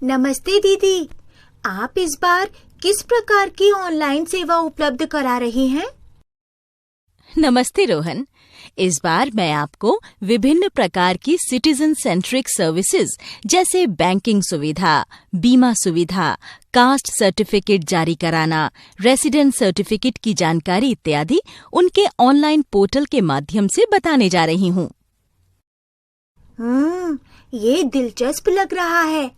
नमस्ते दीदी, आप इस बार किस प्रकार की ऑनलाइन सेवा उपलब्ध करा रही हैं? नमस्ते रोहन। इस बार मैं आपको विभिन्न प्रकार की सिटीजन सेंट्रिक सर्विसेज जैसे बैंकिंग सुविधा, बीमा सुविधा, कास्ट सर्टिफिकेट जारी कराना, रेसिडेंट सर्टिफिकेट की जानकारी इत्यादि उनके ऑनलाइन पोर्टल के माध्यम से बताने जा रही हूँ। ये दिलचस्प लग रहा है।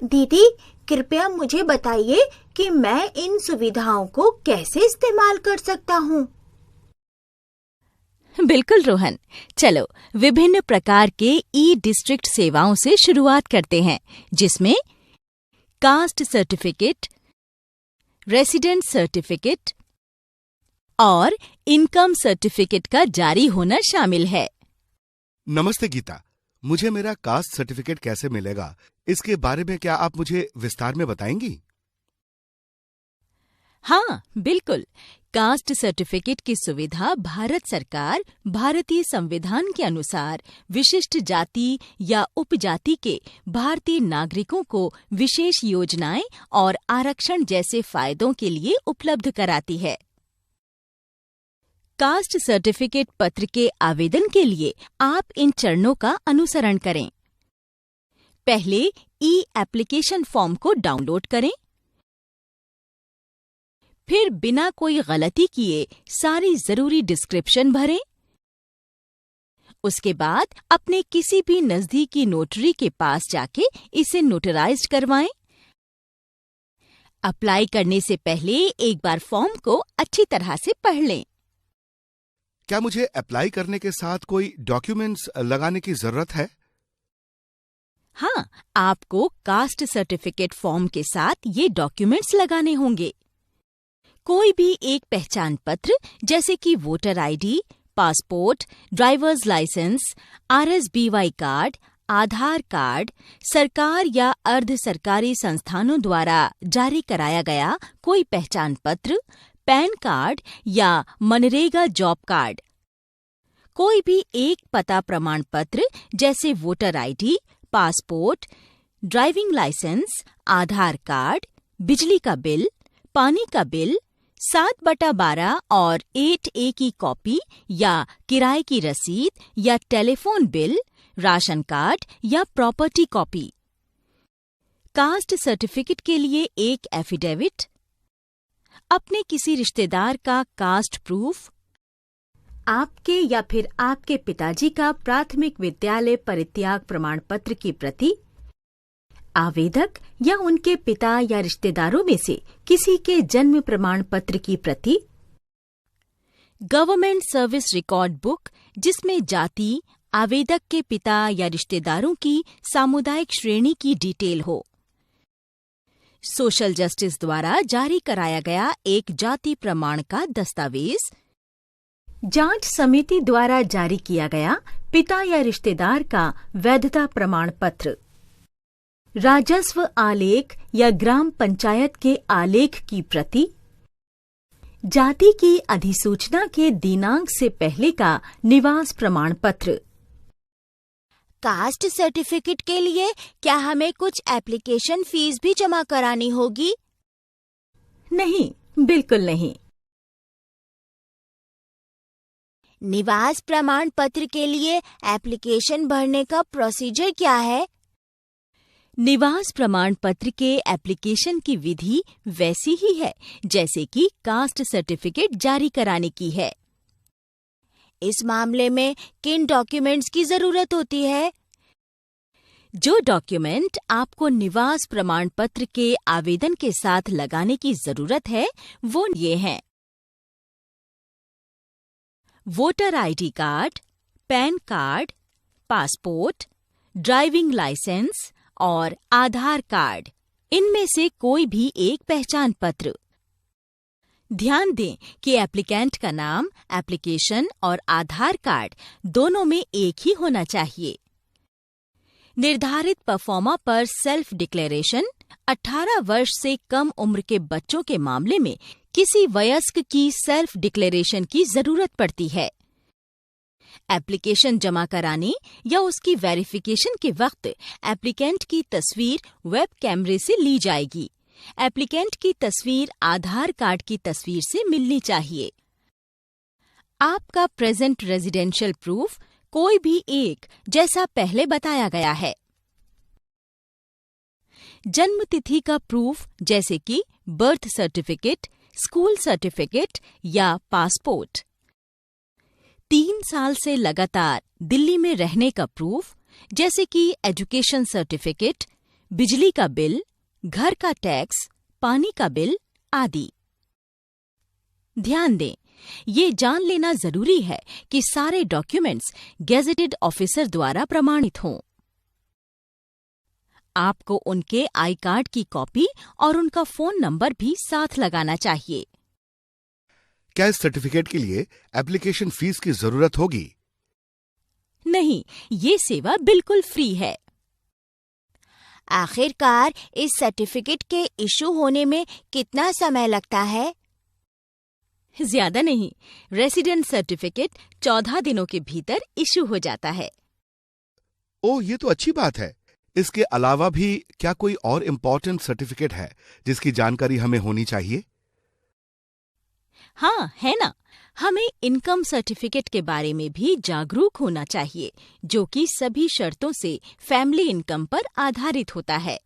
दीदी, कृपया मुझे बताइए कि मैं इन सुविधाओं को कैसे इस्तेमाल कर सकता हूँ। बिल्कुल रोहन, चलो विभिन्न प्रकार के ई डिस्ट्रिक्ट सेवाओं से शुरुआत करते हैं, जिसमें कास्ट सर्टिफिकेट, रेसिडेंट सर्टिफिकेट और इनकम सर्टिफिकेट का जारी होना शामिल है। नमस्ते गीता, मुझे मेरा कास्ट सर्टिफिकेट कैसे मिलेगा, इसके बारे में क्या आप मुझे विस्तार में बताएंगी? हाँ, बिल्कुल। कास्ट सर्टिफिकेट की सुविधा भारत सरकार भारतीय संविधान के अनुसार विशिष्ट जाति या उपजाति के भारतीय नागरिकों को विशेष योजनाएं और आरक्षण जैसे फायदों के लिए उपलब्ध कराती है। कास्ट सर्टिफिकेट पत्र के आवेदन के लिए आप इन चरणों का अनुसरण करें। पहले ई एप्लीकेशन फॉर्म को डाउनलोड करें। फिर बिना कोई गलती किए सारी जरूरी डिस्क्रिप्शन भरें। उसके बाद अपने किसी भी नजदीकी नोटरी के पास जाके इसे नोटराइज्ड करवाएं। अप्लाई करने से पहले एक बार फॉर्म को अच्छी तरह से पढ़ लें। क्या मुझे अप्लाई करने के साथ कोई डॉक्यूमेंट्स लगाने की जरूरत है? हाँ, आपको कास्ट सर्टिफिकेट फॉर्म के साथ ये डॉक्यूमेंट्स लगाने होंगे। कोई भी एक पहचान पत्र जैसे कि voter ID, passport, driver's license, RSBY card, Aadhaar card, सरकार या अर्ध सरकारी संस्थानों द्वारा जारी कराया गया कोई पहचान पत्र, पैन कार्ड या मनरेगा जॉब कार्ड, कोई भी एक पता प्रमाण पत्र जैसे voter ID, passport, driving license, Aadhaar card, बिजली का बिल, पानी का बिल, 7/12 और 8A की कॉपी या किराए की रसीद या टेलीफोन बिल, राशन कार्ड या प्रॉपर्टी कॉपी। कास्ट सर्टिफिकेट के लिए एक एफिडेविट, अपने किसी रिश्तेदार का कास्ट प्रूफ, आपके या फिर आपके पिताजी का प्राथमिक विद्यालय परित्याग प्रमाण पत्र की प्रति, आवेदक या उनके पिता या रिश्तेदारों में से किसी के जन्म प्रमाण पत्र की प्रति, गवर्नमेंट सर्विस रिकॉर्ड बुक जिसमें जाति, आवेदक के पिता या रिश्तेदारों की सामुदायिक श्रेणी की डिटेल हो, सोशल जस्टिस द्वारा जारी कराया गया एक जाति प्रमाण का दस्तावेज, जांच समिति द्वारा जारी किया गया पिता या रिश्तेदार का वैधता प्रमाण पत्र, राजस्व आलेख या ग्राम पंचायत के आलेख की प्रति, जाति की अधिसूचना के दिनांक से पहले का निवास प्रमाण पत्र। कास्ट सर्टिफिकेट के लिए क्या हमें कुछ एप्लीकेशन फीस भी जमा करानी होगी? नहीं, बिल्कुल नहीं। निवास प्रमाण पत्र के लिए एप्लीकेशन भरने का प्रोसीजर क्या है? निवास प्रमाण पत्र के एप्लीकेशन की विधि वैसी ही है जैसे कि कास्ट सर्टिफिकेट जारी कराने की है। इस मामले में किन डॉक्यूमेंट्स की जरूरत होती है? जो डॉक्यूमेंट आपको निवास प्रमाण पत्र के आवेदन के साथ लगाने की जरूरत है वो ये हैं: voter ID card, pan card, passport, driving licence और आधार कार्ड। इनमें से कोई भी एक पहचान पत्र। ध्यान दें कि एप्लीकेंट का नाम, एप्लीकेशन और आधार कार्ड दोनों में एक ही होना चाहिए। निर्धारित परफॉर्मा पर सेल्फ डिक्लेरेशन 18 वर्ष से कम उम्र के बच्चों के मामले में किसी वयस्क की सेल्फ डिक्लेरेशन की जरूरत पड़ती है। एप्लीकेशन जमा कराने या उसकी वेरिफिकेशन के वक्त एप्लीकेंट की तस्वीर वेब कैमरे से ली जाएगी। एप्लीकेंट की तस्वीर आधार कार्ड की तस्वीर से मिलनी चाहिए। आपका प्रेजेंट रेजिडेंशियल प्रूफ कोई भी एक, जैसा पहले बताया गया है। जन्म तिथि का प्रूफ जैसे कि बर्थ सर्टिफिकेट, स्कूल सर्टिफिकेट या पासपोर्ट। 3 साल से लगातार दिल्ली में रहने का प्रूफ जैसे कि एजुकेशन सर्टिफिकेट, बिजली का बिल, घर का टैक्स, पानी का बिल आदि। ध्यान दें, ये जान लेना जरूरी है कि सारे डॉक्यूमेंट्स गेजेटेड ऑफिसर द्वारा प्रमाणित हों। आपको उनके आई कार्ड की कॉपी और उनका फोन नंबर भी साथ लगाना चाहिए। क्या इस सर्टिफिकेट के लिए एप्लीकेशन फीस की जरूरत होगी? नहीं, ये सेवा बिल्कुल फ्री है। आखिरकार इस सर्टिफिकेट के इशू होने में कितना समय लगता है? ज्यादा नहीं, रेसिडेंट सर्टिफिकेट 14 दिनों के भीतर इशू हो जाता है। ओह, ये तो अच्छी बात है। इसके अलावा भी क्या कोई और इम्पोर्टेंट सर्टिफिकेट है जिसकी जानकारी हमें होनी चाहिए? हाँ, है ना। हमें इनकम सर्टिफिकेट के बारे में भी जागरूक होना चाहिए, जो कि सभी शर्तों से फैमिली इनकम पर आधारित होता है।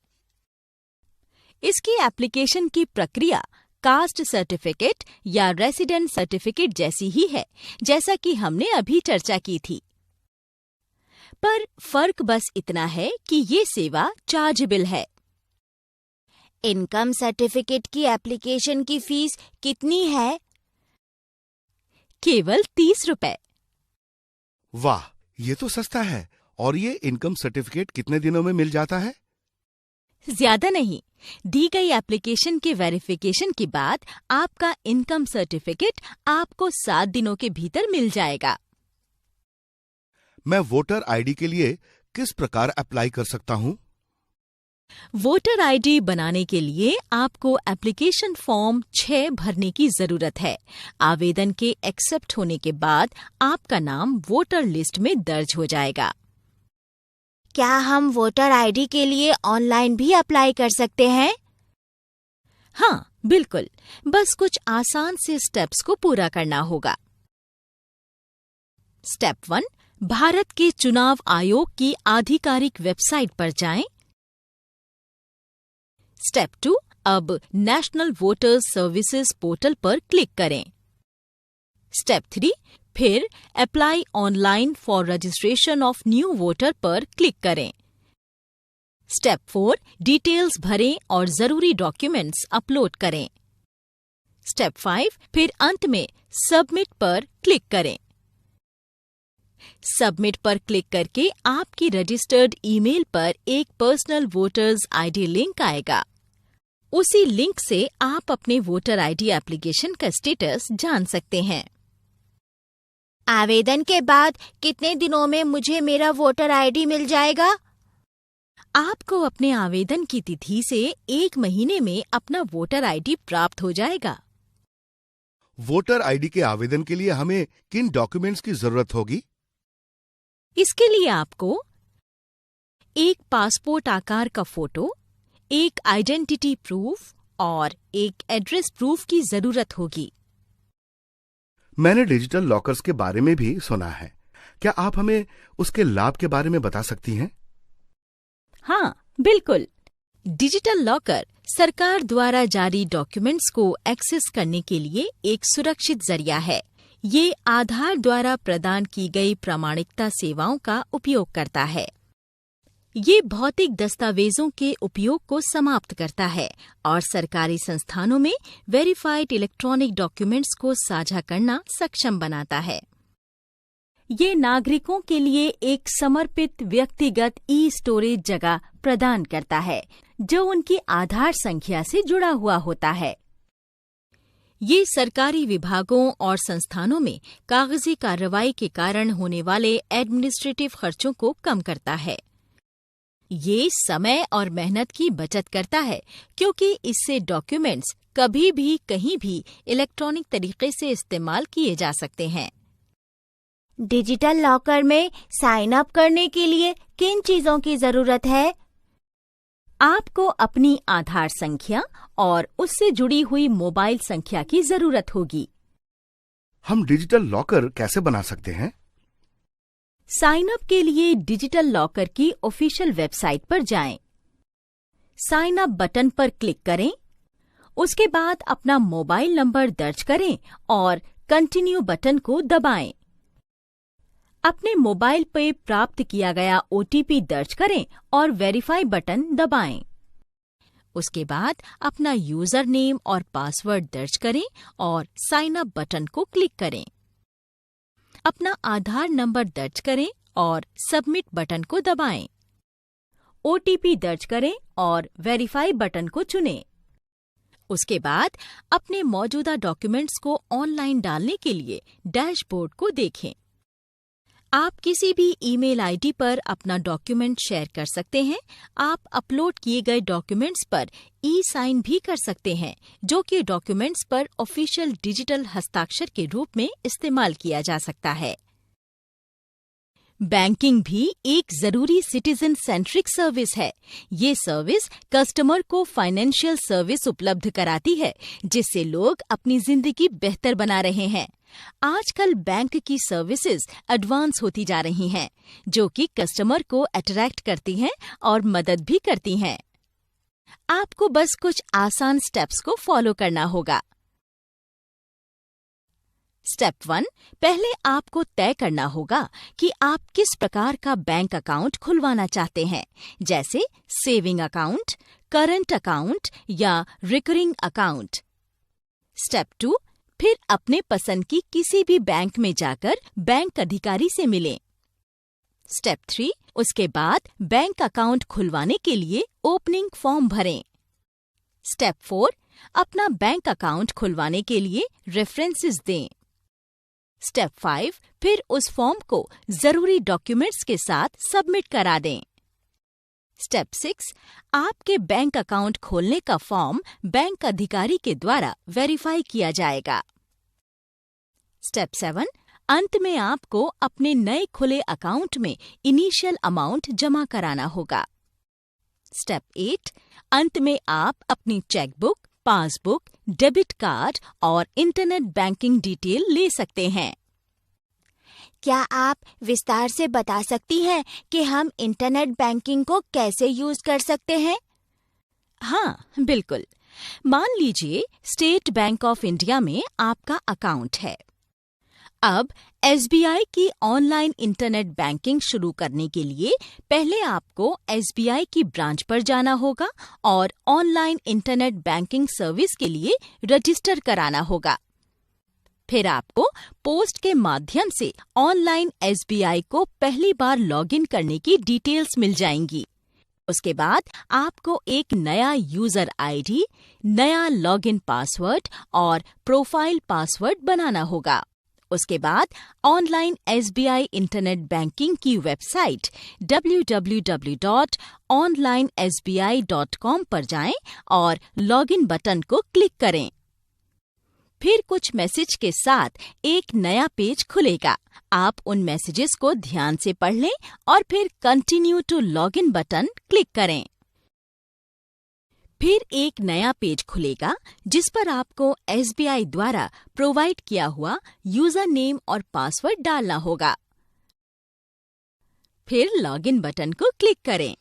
इसकी एप्लीकेशन की प्रक्रिया कास्ट सर्टिफिकेट या रेसिडेंट सर्टिफिकेट जैसी ही है, जैसा कि हमने अभी चर्चा की थी। पर फर्क बस इतना है कि ये सेवा चार्जेबल है। इनकम सर्टिफिकेट की एप्लीकेशन की फीस कितनी है? केवल 30 रुपए। वाह, ये तो सस्ता है। और ये इनकम सर्टिफिकेट कितने दिनों में मिल जाता है? ज्यादा नहीं, दी गई एप्लीकेशन के वेरिफिकेशन के बाद आपका इनकम सर्टिफिकेट आपको 7 दिनों के भीतर मिल जाएगा। मैं वोटर आईडी के लिए किस प्रकार अप्लाई कर सकता हूँ? वोटर आईडी बनाने के लिए आपको एप्लीकेशन फॉर्म 6 भरने की जरूरत है। आवेदन के एक्सेप्ट होने के बाद आपका नाम वोटर लिस्ट में दर्ज हो जाएगा। क्या हम वोटर आईडी के लिए ऑनलाइन भी अप्लाई कर सकते हैं? हाँ, बिल्कुल। बस कुछ आसान से स्टेप्स को पूरा करना होगा। स्टेप 1, भारत के चुनाव आयोग की आधिकारिक वेबसाइट पर जाएं। स्टेप 2, अब नेशनल वोटर्स सर्विसेज पोर्टल पर क्लिक करें। स्टेप 3, फिर apply online for registration of new voter पर क्लिक करें। स्टेप 4, डिटेल्स भरें और जरूरी डॉक्यूमेंट्स अपलोड करें। स्टेप 5, फिर अंत में सबमिट पर क्लिक करें। सबमिट पर क्लिक करके आपकी रजिस्टर्ड ईमेल पर एक पर्सनल वोटर्स आईडी लिंक आएगा। उसी लिंक से आप अपने वोटर आईडी एप्लीकेशन का स्टेटस जान सकते हैं। आवेदन के बाद कितने दिनों में मुझे मेरा वोटर आईडी मिल जाएगा? आपको अपने आवेदन की तिथि से 1 महीने में अपना वोटर आईडी प्राप्त हो जाएगा। वोटर आईडी के आवेदन के लिए हमें किन डॉक्यूमेंट्स की जरूरत होगी? इसके लिए आपको एक पासपोर्ट आकार का फोटो, एक आइडेंटिटी प्रूफ और एक एड्रेस प्रूफ की जरूरत होगी। मैंने डिजिटल लॉकर्स के बारे में भी सुना है। क्या आप हमें उसके लाभ के बारे में बता सकती हैं? हाँ, बिल्कुल। डिजिटल लॉकर सरकार द्वारा जारी डॉक्यूमेंट्स को एक्सेस करने के लिए एक सुरक्षित जरिया है। ये आधार द्वारा प्रदान की गई प्रामाणिकता सेवाओं का उपयोग करता है। ये भौतिक दस्तावेजों के उपयोग को समाप्त करता है और सरकारी संस्थानों में वेरीफाइड इलेक्ट्रॉनिक डॉक्यूमेंट्स को साझा करना सक्षम बनाता है। ये नागरिकों के लिए एक समर्पित व्यक्तिगत ई-स्टोरेज जगह प्रदान करता है, जो उनकी आधार संख्या से जुड़ा हुआ होता है। ये सरकारी विभागों और संस्थानों में कागजी कार्रवाई के कारण होने वाले एडमिनिस्ट्रेटिव खर्चों को कम करता है। ये समय और मेहनत की बचत करता है, क्योंकि इससे डॉक्यूमेंट्स कभी भी कहीं भी इलेक्ट्रॉनिक तरीके से इस्तेमाल किए जा सकते हैं। डिजिटल लॉकर में साइन अप करने के लिए किन चीजों की जरूरत है? आपको अपनी आधार संख्या और उससे जुड़ी हुई मोबाइल संख्या की जरूरत होगी। हम डिजिटल लॉकर कैसे बना सकते हैं? साइन अप के लिए डिजिटल लॉकर की ऑफिशियल वेबसाइट पर जाएं। साइन अप बटन पर क्लिक करें। उसके बाद अपना मोबाइल नंबर दर्ज करें और कंटिन्यू बटन को दबाएं। अपने मोबाइल पर प्राप्त किया गया ओटीपी दर्ज करें और वेरीफाई बटन दबाएं। उसके बाद अपना यूजर नेम और पासवर्ड दर्ज करें और साइन अप बटन को क्लिक करें। अपना आधार नंबर दर्ज करें और सबमिट बटन को दबाएं। ओटीपी दर्ज करें और वेरीफाई बटन को चुनें। उसके बाद अपने मौजूदा डॉक्यूमेंट्स को ऑनलाइन डालने के लिए डैशबोर्ड को देखें। आप किसी भी ईमेल आईडी पर अपना डॉक्यूमेंट शेयर कर सकते हैं। आप अपलोड किए गए डॉक्यूमेंट्स पर ई-साइन भी कर सकते हैं, जो कि डॉक्यूमेंट्स पर ऑफिशियल डिजिटल हस्ताक्षर के रूप में इस्तेमाल किया जा सकता है। बैंकिंग भी एक जरूरी सिटीजन सेंट्रिक सर्विस है। ये सर्विस कस्टमर को फाइनेंशियल सर्विस उपलब्ध कराती है, जिससे लोग अपनी जिंदगी बेहतर बना रहे हैं। आजकल बैंक की सर्विसेज एडवांस होती जा रही हैं, जो कि कस्टमर को अट्रैक्ट करती हैं और मदद भी करती हैं। आपको बस कुछ आसान स्टेप्स को फॉलो करना होगा। स्टेप 1, पहले आपको तय करना होगा कि आप किस प्रकार का बैंक अकाउंट खुलवाना चाहते हैं, जैसे सेविंग अकाउंट, करंट अकाउंट या रिकरिंग अकाउंट। स्टेप 2, फिर अपने पसंद की किसी भी बैंक में जाकर बैंक अधिकारी से मिलें। स्टेप 3, उसके बाद बैंक अकाउंट खुलवाने के लिए ओपनिंग फॉर्म भरें। स्टेप 4, अपना बैंक अकाउंट खुलवाने के लिए रेफरेंसेस दें। स्टेप 5, फिर उस फॉर्म को जरूरी डॉक्यूमेंट्स के साथ सबमिट करा दें। स्टेप 6, आपके बैंक अकाउंट खोलने का फॉर्म बैंक अधिकारी के द्वारा वेरीफाई किया जाएगा। स्टेप 7, अंत में आपको अपने नए खुले अकाउंट में इनिशियल अमाउंट जमा कराना होगा। स्टेप 8, अंत में आप अपनी चेकबुक, पासबुक, डेबिट कार्ड और इंटरनेट बैंकिंग डिटेल ले सकते हैं। क्या आप विस्तार से बता सकती हैं कि हम इंटरनेट बैंकिंग को कैसे यूज कर सकते हैं? हाँ, बिल्कुल। मान लीजिए स्टेट बैंक ऑफ इंडिया में आपका अकाउंट है। अब एसबीआई की ऑनलाइन इंटरनेट बैंकिंग शुरू करने के लिए पहले आपको एसबीआई की ब्रांच पर जाना होगा और ऑनलाइन इंटरनेट बैंकिंग सर्विस के लिए रजिस्टर कराना होगा। फिर आपको पोस्ट के माध्यम से ऑनलाइन एसबीआई को पहली बार लॉगिन करने की डिटेल्स मिल जाएंगी। उसके बाद आपको एक नया यूजर आईडी, नया लॉगिन पासवर्ड और प्रोफाइल पासवर्ड बनाना होगा। उसके बाद ऑनलाइन एसबीआई इंटरनेट बैंकिंग की वेबसाइट www.onlinesbi.com पर जाएं और लॉगिन बटन को क्लिक करें। फिर कुछ मैसेज के साथ एक नया पेज खुलेगा। आप उन मैसेजेस को ध्यान से पढ़ लें और फिर continue to login button click करें। फिर एक नया पेज खुलेगा जिस पर आपको एसबीआई द्वारा प्रोवाइड किया हुआ यूजर नेम और पासवर्ड डालना होगा। फिर लॉगिन बटन को क्लिक करें।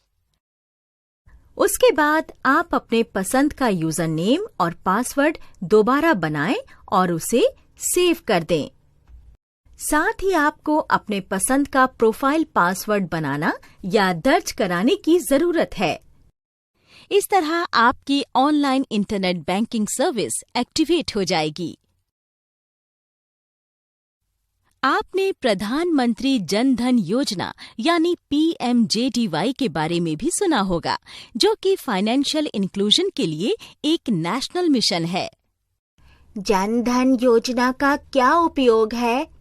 उसके बाद आप अपने पसंद का यूजर नेम और पासवर्ड दोबारा बनाएं और उसे सेव कर दें। साथ ही आपको अपने पसंद का प्रोफाइल पासवर्ड बनाना या दर्ज कराने की जरूरत है। इस तरह आपकी online internet banking service activate हो जाएगी। आपने प्रधानमंत्री जन धन योजना यानी पीएमजेडीवाई के बारे में भी सुना होगा, जो कि फाइनेंशियल इंक्लूजन के लिए एक नेशनल मिशन है। जन धन योजना का क्या उपयोग है?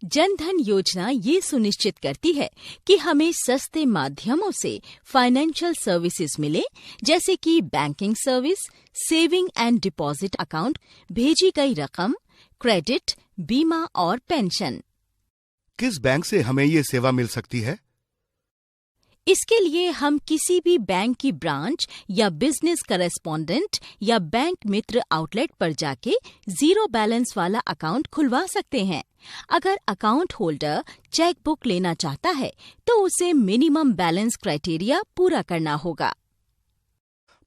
जन धन योजना ये सुनिश्चित करती है कि हमें सस्ते माध्यमों से फाइनेंशियल सर्विसेज मिले, जैसे कि banking service, saving and deposit account, भेजी गई रकम, क्रेडिट, बीमा और पेंशन। किस बैंक से हमें ये सेवा मिल सकती है? इसके लिए हम किसी भी बैंक की ब्रांच या बिजनेस करेस्पॉन्डेंट या बैंक मित्र आउटलेट पर जाके जीरो बैलेंस वाला अकाउंट खुलवा सकते हैं। अगर अकाउंट होल्डर चेक बुक लेना चाहता है तो उसे मिनिमम बैलेंस क्राइटेरिया पूरा करना होगा।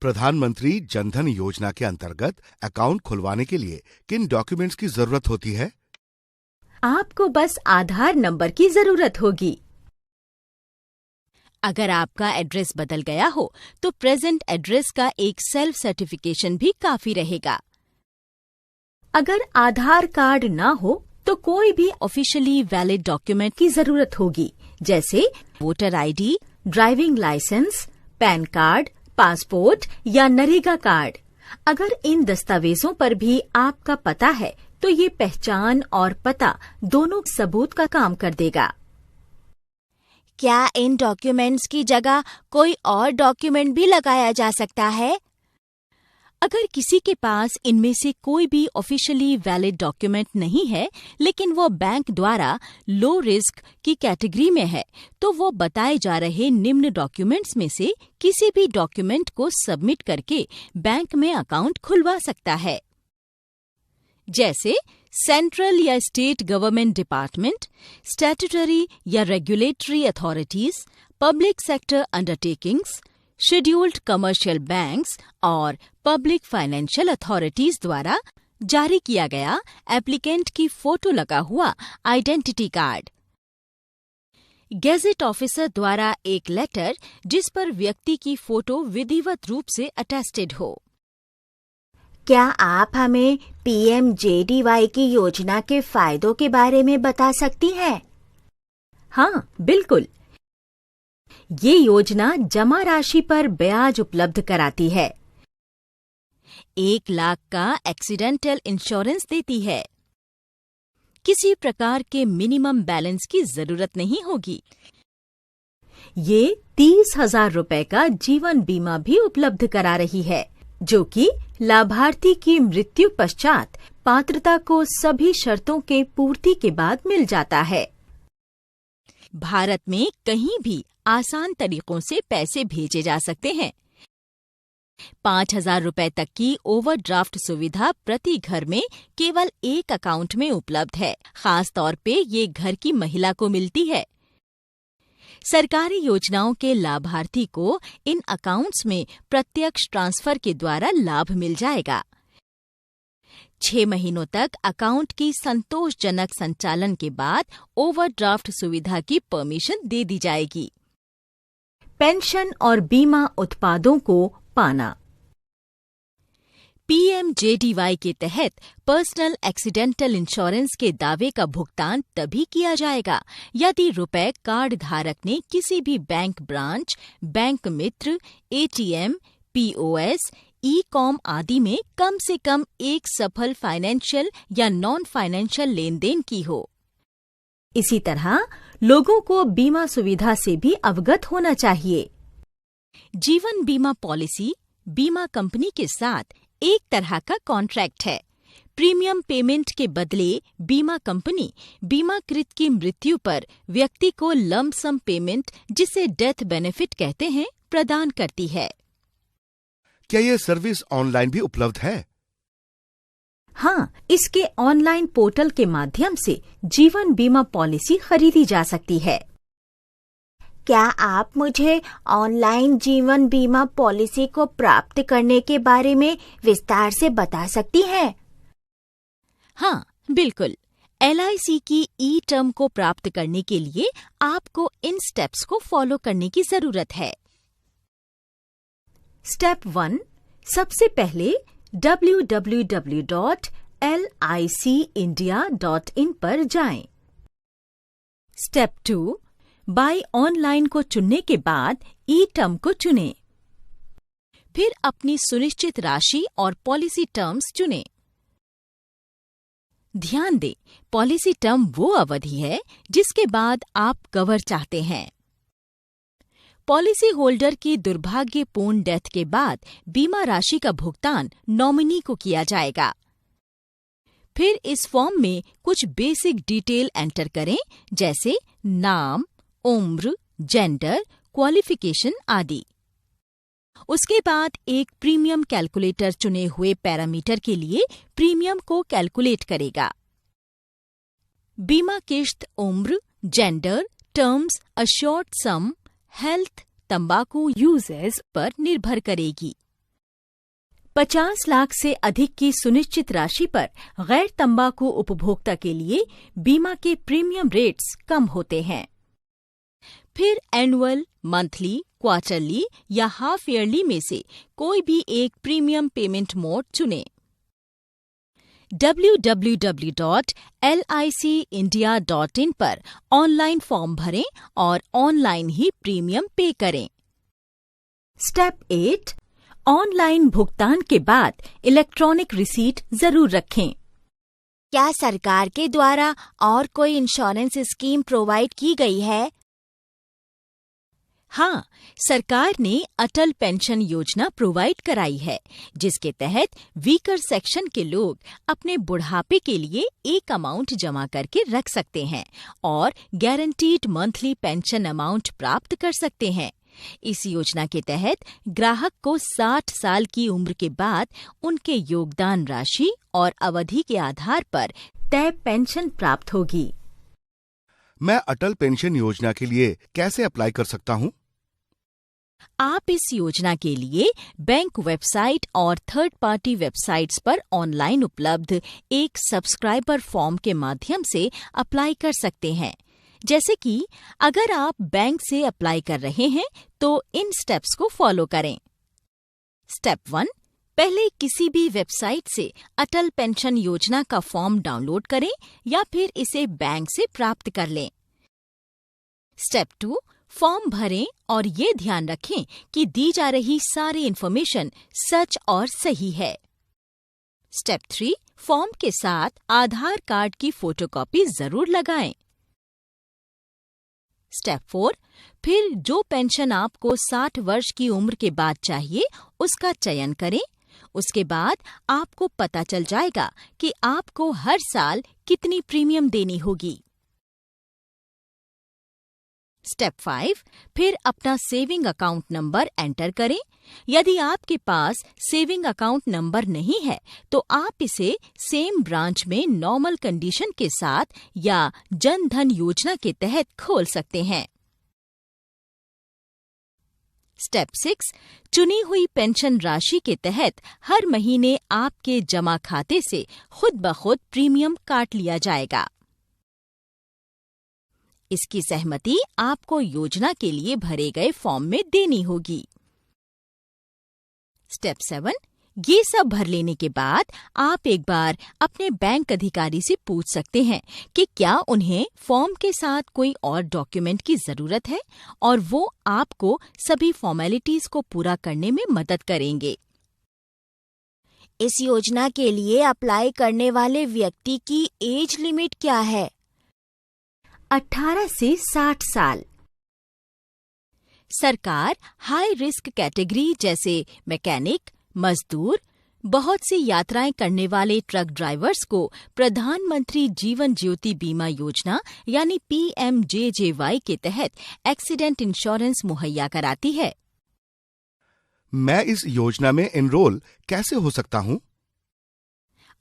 प्रधानमंत्री जनधन योजना के अंतर्गत अकाउंट खुलवाने के लिए किन डॉक्यूमेंट्स की जरूरत होती है? आपको बस आधार नंबर की जरूरत होगी। अगर आपका एड्रेस बदल गया हो तो प्रेजेंट एड्रेस का एक सेल्फ सर्टिफिकेशन भी काफी रहेगा। अगर आधार कार्ड ना हो तो कोई भी ऑफिशियली वैलिड डॉक्यूमेंट की जरूरत होगी, जैसे voter ID, driving licence, pan card, passport या नरेगा कार्ड। अगर इन दस्तावेजों पर भी आपका पता है तो ये पहचान और पता दोनों सबूत का काम कर देगा। क्या इन डॉक्यूमेंट्स की जगह कोई और डॉक्यूमेंट भी लगाया जा सकता है? अगर किसी के पास इनमें से कोई भी ऑफिशियली वैलिड डॉक्यूमेंट नहीं है लेकिन वो बैंक द्वारा लो रिस्क की कैटेगरी में है तो वो बताए जा रहे निम्न डॉक्यूमेंट्स में से किसी भी डॉक्यूमेंट को सबमिट करके बैंक में अकाउंट खुलवा सकता है, जैसे सेंट्रल या स्टेट गवर्नमेंट डिपार्टमेंट, स्टैट्यूटरी या regulatory authorities, public sector undertakings, scheduled commercial banks और पब्लिक फाइनेंशियल अथॉरिटीज द्वारा जारी किया गया एप्लीकेंट की फोटो लगा हुआ आइडेंटिटी कार्ड, गेजेट ऑफिसर द्वारा एक लेटर जिस पर व्यक्ति की फोटो विधिवत रूप से अटेस्टेड हो। क्या आप हमें PMJDY की योजना के फायदों के बारे में बता सकती हैं? हाँ, बिल्कुल। ये योजना जमा राशि पर ब्याज उपलब्ध कराती है। 1 लाख का एक्सीडेंटल इंश्योरेंस देती है। किसी प्रकार के मिनिमम बैलेंस की जरूरत नहीं होगी। ये 30,000 रुपए का जीवन बीमा भी उपलब्ध करा रही है, जो कि लाभार्थी की मृत्यु पश्चात पात्रता को सभी शर्तों के पूर्ति के बाद मिल जाता है। भारत में कहीं भी आसान तरीकों से पैसे भेजे जा सकते हैं। 5,000 रुपए तक की ओवरड्राफ्ट सुविधा प्रति घर में केवल एक अकाउंट में उपलब्ध है। खास तौर पे ये घर की महिला को मिलती है। सरकारी योजनाओं के लाभार्थी को इन अकाउंट्स में प्रत्यक्ष ट्रांसफर के द्वारा लाभ मिल जाएगा। 6 महीनों तक अकाउंट की संतोषजनक संचालन के बाद ओवरड्राफ्ट सुविधा की परमिशन दे दी जाएगी। पेंशन और बीमा उत्पादों को पाना। PMJDY के तहत पर्सनल एक्सीडेंटल इंश्योरेंस के दावे का भुगतान तभी किया जाएगा यदि रुपए कार्ड धारक ने किसी भी बैंक ब्रांच, बैंक मित्र, ATM, POS, ई-कॉम आदि में कम से कम एक सफल फाइनेंशियल या नॉन फाइनेंशियल लेनदेन की हो। इसी तरह लोगों को बीमा सुविधा से भी अवगत होना चाहिए। जीवन बीमा पॉलिसी बीमा कंपनी के साथ एक तरह का कॉन्ट्रैक्ट है। प्रीमियम पेमेंट के बदले बीमा कंपनी बीमाकृत की मृत्यु पर व्यक्ति को लंप सम पेमेंट, जिसे डेथ बेनिफिट कहते हैं, प्रदान करती है। क्या ये सर्विस ऑनलाइन भी उपलब्ध है? हाँ, इसके ऑनलाइन पोर्टल के माध्यम से जीवन बीमा पॉलिसी खरीदी जा सकती है। क्या आप मुझे ऑनलाइन जीवन बीमा पॉलिसी को प्राप्त करने के बारे में विस्तार से बता सकती हैं? हाँ, बिल्कुल। LIC की ई-टर्म को प्राप्त करने के लिए आपको इन स्टेप्स को फॉलो करने की जरूरत है। स्टेप 1, सबसे पहले www.licindia.in पर जाएं। स्टेप 2, बाय ऑनलाइन को चुनने के बाद ई-टर्म को चुनें। फिर अपनी सुनिश्चित राशि और पॉलिसी टर्म्स चुनें। ध्यान दें, पॉलिसी टर्म वो अवधि है जिसके बाद आप कवर चाहते हैं। पॉलिसी होल्डर की दुर्भाग्यपूर्ण डेथ के बाद बीमा राशि का भुगतान नॉमिनी को किया जाएगा। फिर इस फॉर्म में कुछ बेसिक डिटेल एंटर करें, जैसे नाम, उम्र, जेंडर, क्वालिफिकेशन आदि। उसके बाद एक प्रीमियम कैलकुलेटर चुने हुए पैरामीटर के लिए प्रीमियम को कैलकुलेट करेगा। बीमा किश्त उम्र, जेंडर, टर्म्स, अश्योर्ड सम, हेल्थ, तंबाकू यूजेस पर निर्भर करेगी। 50 लाख से अधिक की सुनिश्चित राशि पर गैर तंबाकू उपभोक्ता के लिए बीमा के प्रीमियम रेट्स कम होते हैं। फिर एनुअल, मंथली, क्वार्टरली या हाफ ईयरली में से कोई भी एक प्रीमियम पेमेंट मोड चुनें। www.liceindia.in पर ऑनलाइन फॉर्म भरें और ऑनलाइन ही प्रीमियम पे करें। स्टेप 8, ऑनलाइन भुगतान के बाद इलेक्ट्रॉनिक रिसीट जरूर रखें। क्या सरकार के द्वारा और कोई इंश्योरेंस स्कीम प्रोवाइड की गई है? हाँ, सरकार ने अटल पेंशन योजना प्रोवाइड कराई है, जिसके तहत वीकर सेक्शन के लोग अपने बुढ़ापे के लिए एक अमाउंट जमा करके रख सकते हैं और गारंटीड मंथली पेंशन अमाउंट प्राप्त कर सकते हैं। इस योजना के तहत ग्राहक को 60 साल की उम्र के बाद उनके योगदान राशि और अवधि के आधार पर तय पेंशन प्राप्त होगी। मैं अटल पेंशन योजना के लिए कैसे अप्लाई कर सकता हूँ? आप इस योजना के लिए बैंक वेबसाइट और थर्ड पार्टी वेबसाइट्स पर ऑनलाइन उपलब्ध एक सब्सक्राइबर फॉर्म के माध्यम से अप्लाई कर सकते हैं। जैसे कि अगर आप बैंक से अप्लाई कर रहे हैं तो इन स्टेप्स को फॉलो करें। स्टेप 1, पहले किसी भी वेबसाइट से अटल पेंशन योजना का फॉर्म डाउनलोड करें या फिर इसे बैंक से प्राप्त कर लें। स्टेप 2, फॉर्म भरें और ये ध्यान रखें कि दी जा रही सारी इन्फॉर्मेशन सच और सही है। स्टेप 3, फॉर्म के साथ आधार कार्ड की फोटोकॉपी जरूर लगाएं। स्टेप 4, फिर जो पेंशन आपको 60 वर्ष की उम्र के बाद चाहिए उसका चयन करें। उसके बाद आपको पता चल जाएगा कि आपको हर साल कितनी प्रीमियम देनी होगी। स्टेप 5, फिर अपना सेविंग अकाउंट नंबर एंटर करें। यदि आपके पास सेविंग अकाउंट नंबर नहीं है तो आप इसे सेम ब्रांच में नॉर्मल कंडीशन के साथ या जन धन योजना के तहत खोल सकते हैं। स्टेप 6, चुनी हुई पेंशन राशि के तहत हर महीने आपके जमा खाते से खुद ब खुद प्रीमियम काट लिया जाएगा। इसकी सहमति आपको योजना के लिए भरे गए फॉर्म में देनी होगी। स्टेप 7, ये सब भर लेने के बाद आप एक बार अपने बैंक अधिकारी से पूछ सकते हैं कि क्या उन्हें फॉर्म के साथ कोई और डॉक्यूमेंट की जरूरत है और वो आपको सभी फॉर्मेलिटीज को पूरा करने में मदद करेंगे। इस योजना के लिए अप्लाई करने वाले व्यक्ति की एज लिमिट क्या है? 18 से 60 साल। सरकार हाई रिस्क कैटेगरी जैसे मैकेनिक, मजदूर, बहुत सी यात्राएं करने वाले ट्रक ड्राइवर्स को प्रधानमंत्री जीवन ज्योति बीमा योजना यानी PMJJY के तहत एक्सीडेंट इंश्योरेंस मुहैया कराती है। मैं इस योजना में एनरोल कैसे हो सकता हूँ?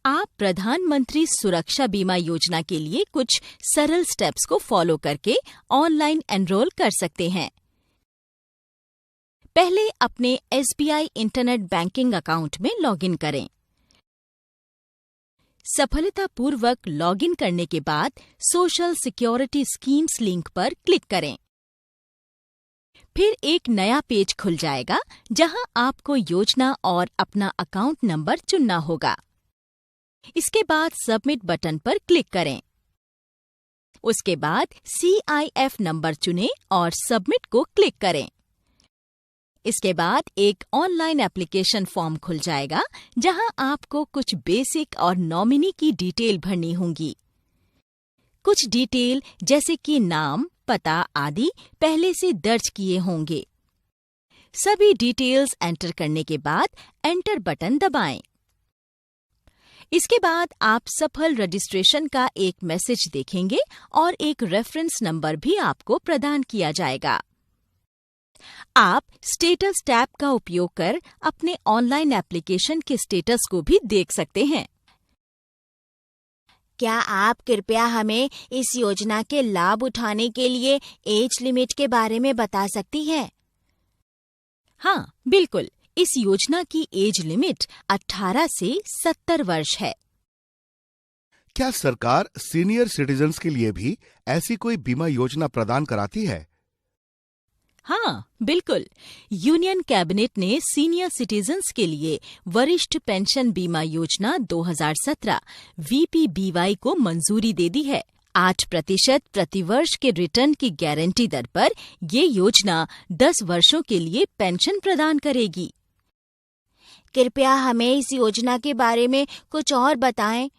आप प्रधानमंत्री सुरक्षा बीमा योजना के लिए कुछ सरल स्टेप्स को फॉलो करके ऑनलाइन एनरोल कर सकते हैं। पहले अपने SBI इंटरनेट बैंकिंग अकाउंट में लॉगिन करें। सफलतापूर्वक लॉगिन करने के बाद सोशल सिक्योरिटी स्कीम्स लिंक पर क्लिक करें। फिर एक नया पेज खुल जाएगा जहां आपको योजना और अपना अकाउंट नंबर चुनना होगा। इसके बाद सबमिट बटन पर क्लिक करें। उसके बाद CIF नंबर चुनें और सबमिट को क्लिक करें। इसके बाद एक ऑनलाइन एप्लीकेशन फॉर्म खुल जाएगा जहां आपको कुछ बेसिक और नॉमिनी की डिटेल भरनी होंगी। कुछ डिटेल जैसे कि नाम, पता आदि पहले से दर्ज किए होंगे। सभी डिटेल्स एंटर करने के बाद एंटर बटन दबाएं। इसके बाद आप सफल रजिस्ट्रेशन का एक मैसेज देखेंगे और एक रेफरेंस नंबर भी आपको प्रदान किया जाएगा। आप स्टेटस टैब का उपयोग कर अपने ऑनलाइन एप्लीकेशन के स्टेटस को भी देख सकते हैं। क्या आप कृपया हमें इस योजना के लाभ उठाने के लिए एज लिमिट के बारे में बता सकती हैं? हाँ, बिल्कुल। इस योजना की एज लिमिट 18 से 70 वर्ष है। क्या सरकार सीनियर सिटीजन्स के लिए भी ऐसी कोई बीमा योजना प्रदान कराती है? हाँ, बिल्कुल। यूनियन कैबिनेट ने सीनियर सिटीजन्स के लिए वरिष्ठ पेंशन बीमा योजना 2017 VPBY को मंजूरी दे दी है। 8% प्रतिवर्ष के रिटर्न की गारंटी दर पर ये योजना 10 वर्षों के लिए पेंशन प्रदान करेगी। कृपया हमें इस योजना के बारे में कुछ और बताएं।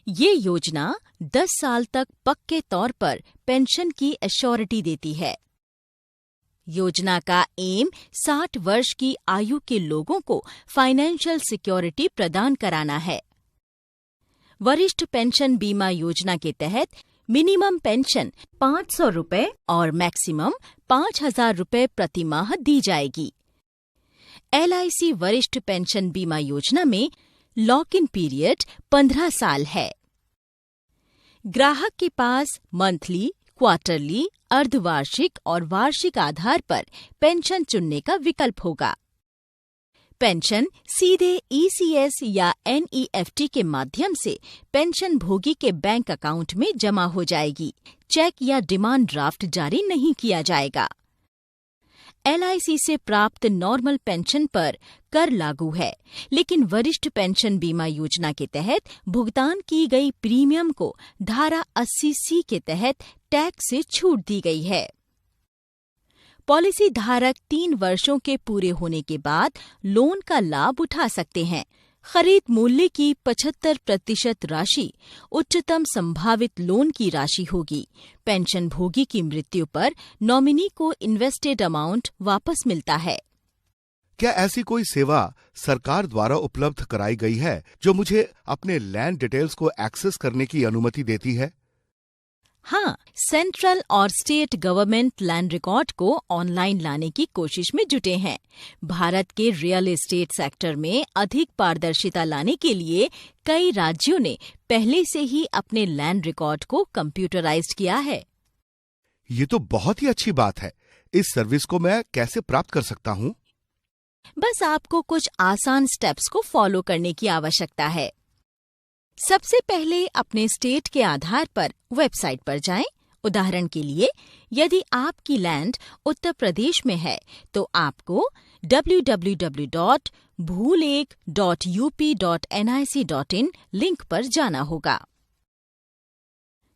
ये योजना 10 साल तक पक्के तौर पर पेंशन की एश्योरिटी देती है। योजना का एम 60 वर्ष की आयु के लोगों को फाइनेंशियल सिक्योरिटी प्रदान कराना है। वरिष्ठ पेंशन बीमा योजना के तहत मिनिमम पेंशन 500 रुपए और मैक्सिमम 5,000 रुपए प्रति माह दी जाएगी। LIC वरिष्ठ पेंशन बीमा योजना में लॉक इन पीरियड 15 साल है। ग्राहक के पास मंथली, क्वार्टरली, अर्धवार्षिक और वार्षिक आधार पर पेंशन चुनने का विकल्प होगा। पेंशन सीधे ECS या NEFT के माध्यम से पेंशन भोगी के बैंक अकाउंट में जमा हो जाएगी। चेक या डिमांड ड्राफ्ट जारी नहीं किया जाएगा। LIC से प्राप्त नॉर्मल पेंशन पर कर लागू है, लेकिन वरिष्ठ पेंशन बीमा योजना के तहत भुगतान की गई प्रीमियम को धारा 80C के तहत टैक्स से छूट दी गई है। पॉलिसी धारक 3 वर्षों के पूरे होने के बाद लोन का लाभ उठा सकते हैं। खरीद मूल्य की 75% राशि उच्चतम संभावित लोन की राशि होगी। पेंशन भोगी की मृत्यु पर नॉमिनी को इन्वेस्टेड अमाउंट वापस मिलता है। क्या ऐसी कोई सेवा सरकार द्वारा उपलब्ध कराई गई है जो मुझे अपने लैंड डिटेल्स को एक्सेस करने की अनुमति देती है? हाँ, सेंट्रल और स्टेट गवर्नमेंट लैंड रिकॉर्ड को ऑनलाइन लाने की कोशिश में जुटे हैं। भारत के रियल एस्टेट सेक्टर में अधिक पारदर्शिता लाने के लिए कई राज्यों ने पहले से ही अपने लैंड रिकॉर्ड को कंप्यूटराइज्ड किया है। ये तो बहुत ही अच्छी बात है। इस सर्विस को मैं कैसे प्राप्त कर सकता हूँ? बस आपको कुछ आसान स्टेप्स को फॉलो करने की आवश्यकता है। सबसे पहले अपने स्टेट के आधार पर वेबसाइट पर जाएं। उदाहरण के लिए, यदि आपकी लैंड उत्तर प्रदेश में है तो आपको www.bhulekh.up.nic.in लिंक पर जाना होगा।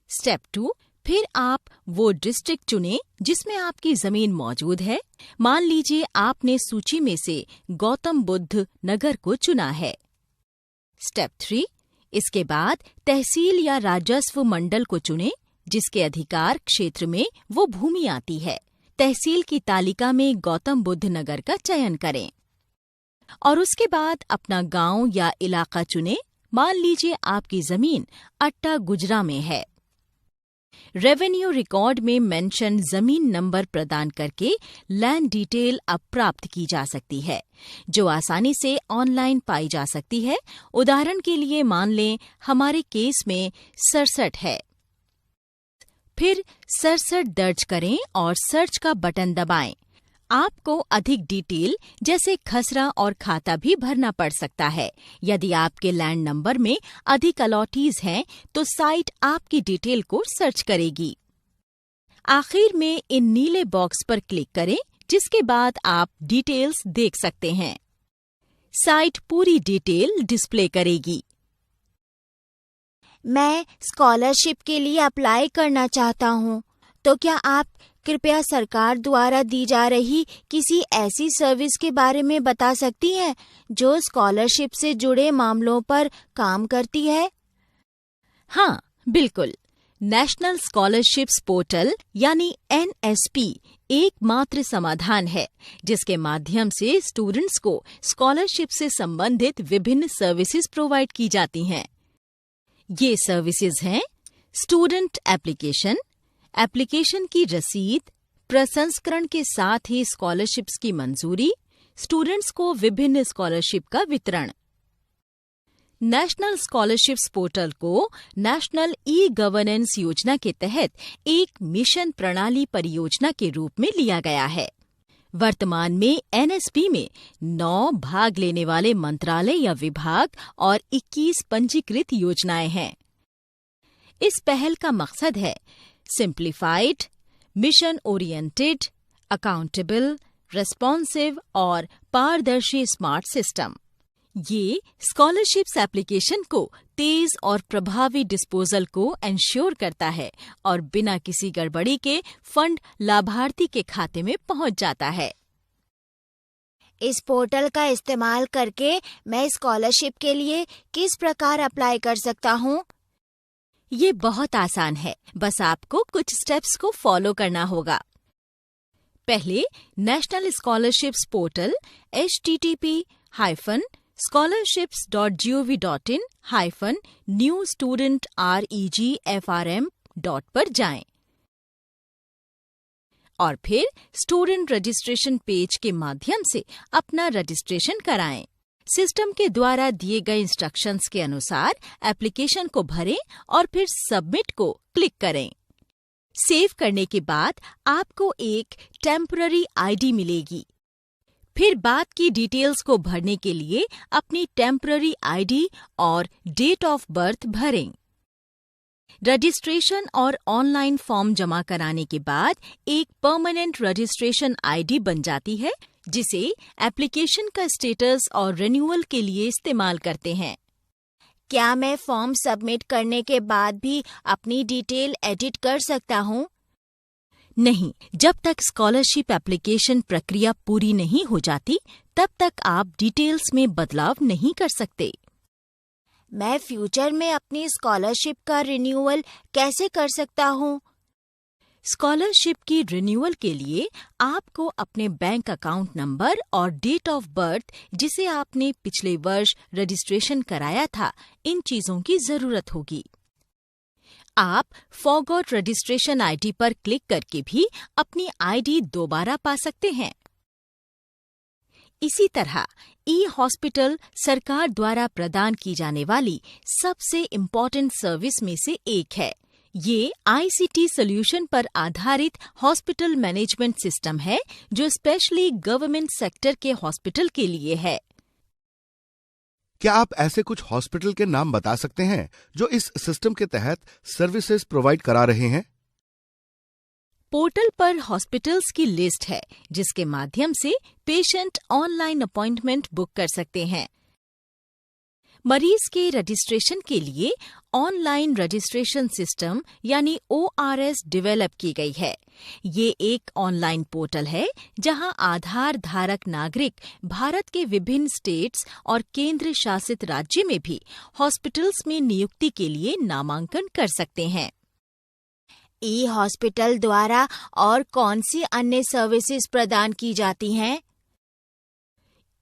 स्टेप 2, फिर आप वो डिस्ट्रिक्ट चुनें जिसमें आपकी जमीन मौजूद है। मान लीजिए आपने सूची में से गौतम बुद्ध नगर को चुना है। स्टेप 3, इसके बाद तहसील या राजस्व मंडल को चुनें जिसके अधिकार क्षेत्र में वो भूमि आती है। तहसील की तालिका में गौतम बुद्ध नगर का चयन करें और उसके बाद अपना गांव या इलाका चुनें। मान लीजिए आपकी जमीन अट्टा गुजरा में है। रेवेन्यू रिकॉर्ड में मेंशन जमीन नंबर प्रदान करके लैंड डिटेल अब प्राप्त की जा सकती है, जो आसानी से ऑनलाइन पाई जा सकती है। उदाहरण के लिए मान लें हमारे केस में 67 है। फिर 67 दर्ज करें और सर्च का बटन दबाएं। आपको अधिक डिटेल जैसे खसरा और खाता भी भरना पड़ सकता है। यदि आपके लैंड नंबर में अधिक अलॉटीज हैं तो साइट आपकी डिटेल को सर्च करेगी। आखिर में इन नीले बॉक्स पर क्लिक करें, जिसके बाद आप डिटेल्स देख सकते हैं। साइट पूरी डिटेल डिस्प्ले करेगी। मैं स्कॉलरशिप के लिए अप्लाई करना चाहता हूँ, तो क्या आप कृपया सरकार द्वारा दी जा रही किसी ऐसी सर्विस के बारे में बता सकती हैं जो स्कॉलरशिप से जुड़े मामलों पर काम करती है? हाँ, बिल्कुल। नेशनल स्कॉलरशिप्स पोर्टल यानी NSP एकमात्र समाधान है जिसके माध्यम से स्टूडेंट्स को स्कॉलरशिप से संबंधित विभिन्न सर्विसेज प्रोवाइड की जाती हैं। ये सर्विसेज हैं स्टूडेंट एप्लीकेशन, एप्लीकेशन की रसीद, प्रसंस्करण के साथ ही स्कॉलरशिप्स की मंजूरी, स्टूडेंट्स को विभिन्न स्कॉलरशिप का वितरण। नेशनल स्कॉलरशिप्स पोर्टल को नेशनल ई-गवर्नेंस योजना के तहत एक मिशन प्रणाली परियोजना के रूप में लिया गया है। वर्तमान में NSP में 9 भाग लेने वाले मंत्रालय या विभाग और 21 पंजीकृत योजनाएं हैं। इस पहल का मकसद है simplified, mission oriented, accountable, responsive और पारदर्शी स्मार्ट सिस्टम। ये स्कॉलरशिप्स एप्लीकेशन को तेज और प्रभावी डिस्पोजल को एंश्योर करता है और बिना किसी गड़बड़ी के फंड लाभार्थी के खाते में पहुंच जाता है। इस पोर्टल का इस्तेमाल करके मैं स्कॉलरशिप के लिए किस प्रकार अप्लाई कर सकता हूँ? ये बहुत आसान है, बस आपको कुछ स्टेप्स को फॉलो करना होगा। पहले नेशनल स्कॉलरशिप्स पोर्टल http://scholarships.gov.in/new-student-regfrm पर जाएं और फिर स्टूडेंट रजिस्ट्रेशन पेज के माध्यम से अपना रजिस्ट्रेशन कराएं। सिस्टम के द्वारा दिए गए इंस्ट्रक्शंस के अनुसार एप्लीकेशन को भरें और फिर सबमिट को क्लिक करें। सेव करने के बाद आपको एक टेम्पररी आईडी मिलेगी। फिर बाद की डिटेल्स को भरने के लिए अपनी टेम्पररी आईडी और डेट ऑफ बर्थ भरें। रजिस्ट्रेशन और ऑनलाइन फॉर्म जमा कराने के बाद एक परमानेंट रजिस्ट्रेशन आईडी बन जाती है, जिसे एप्लीकेशन का स्टेटस और रिन्यूअल के लिए इस्तेमाल करते हैं। क्या मैं फॉर्म सबमिट करने के बाद भी अपनी डिटेल एडिट कर सकता हूँ? नहीं, जब तक स्कॉलरशिप एप्लीकेशन प्रक्रिया पूरी नहीं हो जाती, तब तक आप डिटेल्स में बदलाव नहीं कर सकते। मैं फ्यूचर में अपनी स्कॉलरशिप का रिन्यूअल कैसे कर सकता हूँ? स्कॉलरशिप की रिन्यूअल के लिए आपको अपने बैंक अकाउंट नंबर और डेट ऑफ बर्थ, जिसे आपने पिछले वर्ष रजिस्ट्रेशन कराया था, इन चीजों की जरूरत होगी। आप फॉरगॉट रजिस्ट्रेशन आईडी पर क्लिक करके भी अपनी आईडी दोबारा पा सकते हैं। इसी तरह ई-हॉस्पिटल सरकार द्वारा प्रदान की जाने वाली सबसे इम्पोर्टेंट सर्विस में से एक है। ये ICT सॉल्यूशन पर आधारित हॉस्पिटल मैनेजमेंट सिस्टम है, जो स्पेशली गवर्नमेंट सेक्टर के हॉस्पिटल के लिए है। क्या आप ऐसे कुछ हॉस्पिटल के नाम बता सकते हैं जो इस सिस्टम के तहत सर्विसेज प्रोवाइड करा रहे हैं? पोर्टल पर हॉस्पिटल्स की लिस्ट है, जिसके माध्यम से पेशेंट ऑनलाइन अपॉइंटमेंट बुक कर सकते हैं। मरीज के रजिस्ट्रेशन के लिए ऑनलाइन रजिस्ट्रेशन सिस्टम यानी ORS डेवलप की गई है। ये एक ऑनलाइन पोर्टल है जहां आधार धारक नागरिक भारत के विभिन्न स्टेट्स और केंद्र शासित राज्य में भी हॉस्पिटल्स में नियुक्ति के लिए नामांकन कर सकते हैं। ई-हॉस्पिटल द्वारा और कौन सी अन्य सर्विसेज प्रदान की जाती हैं?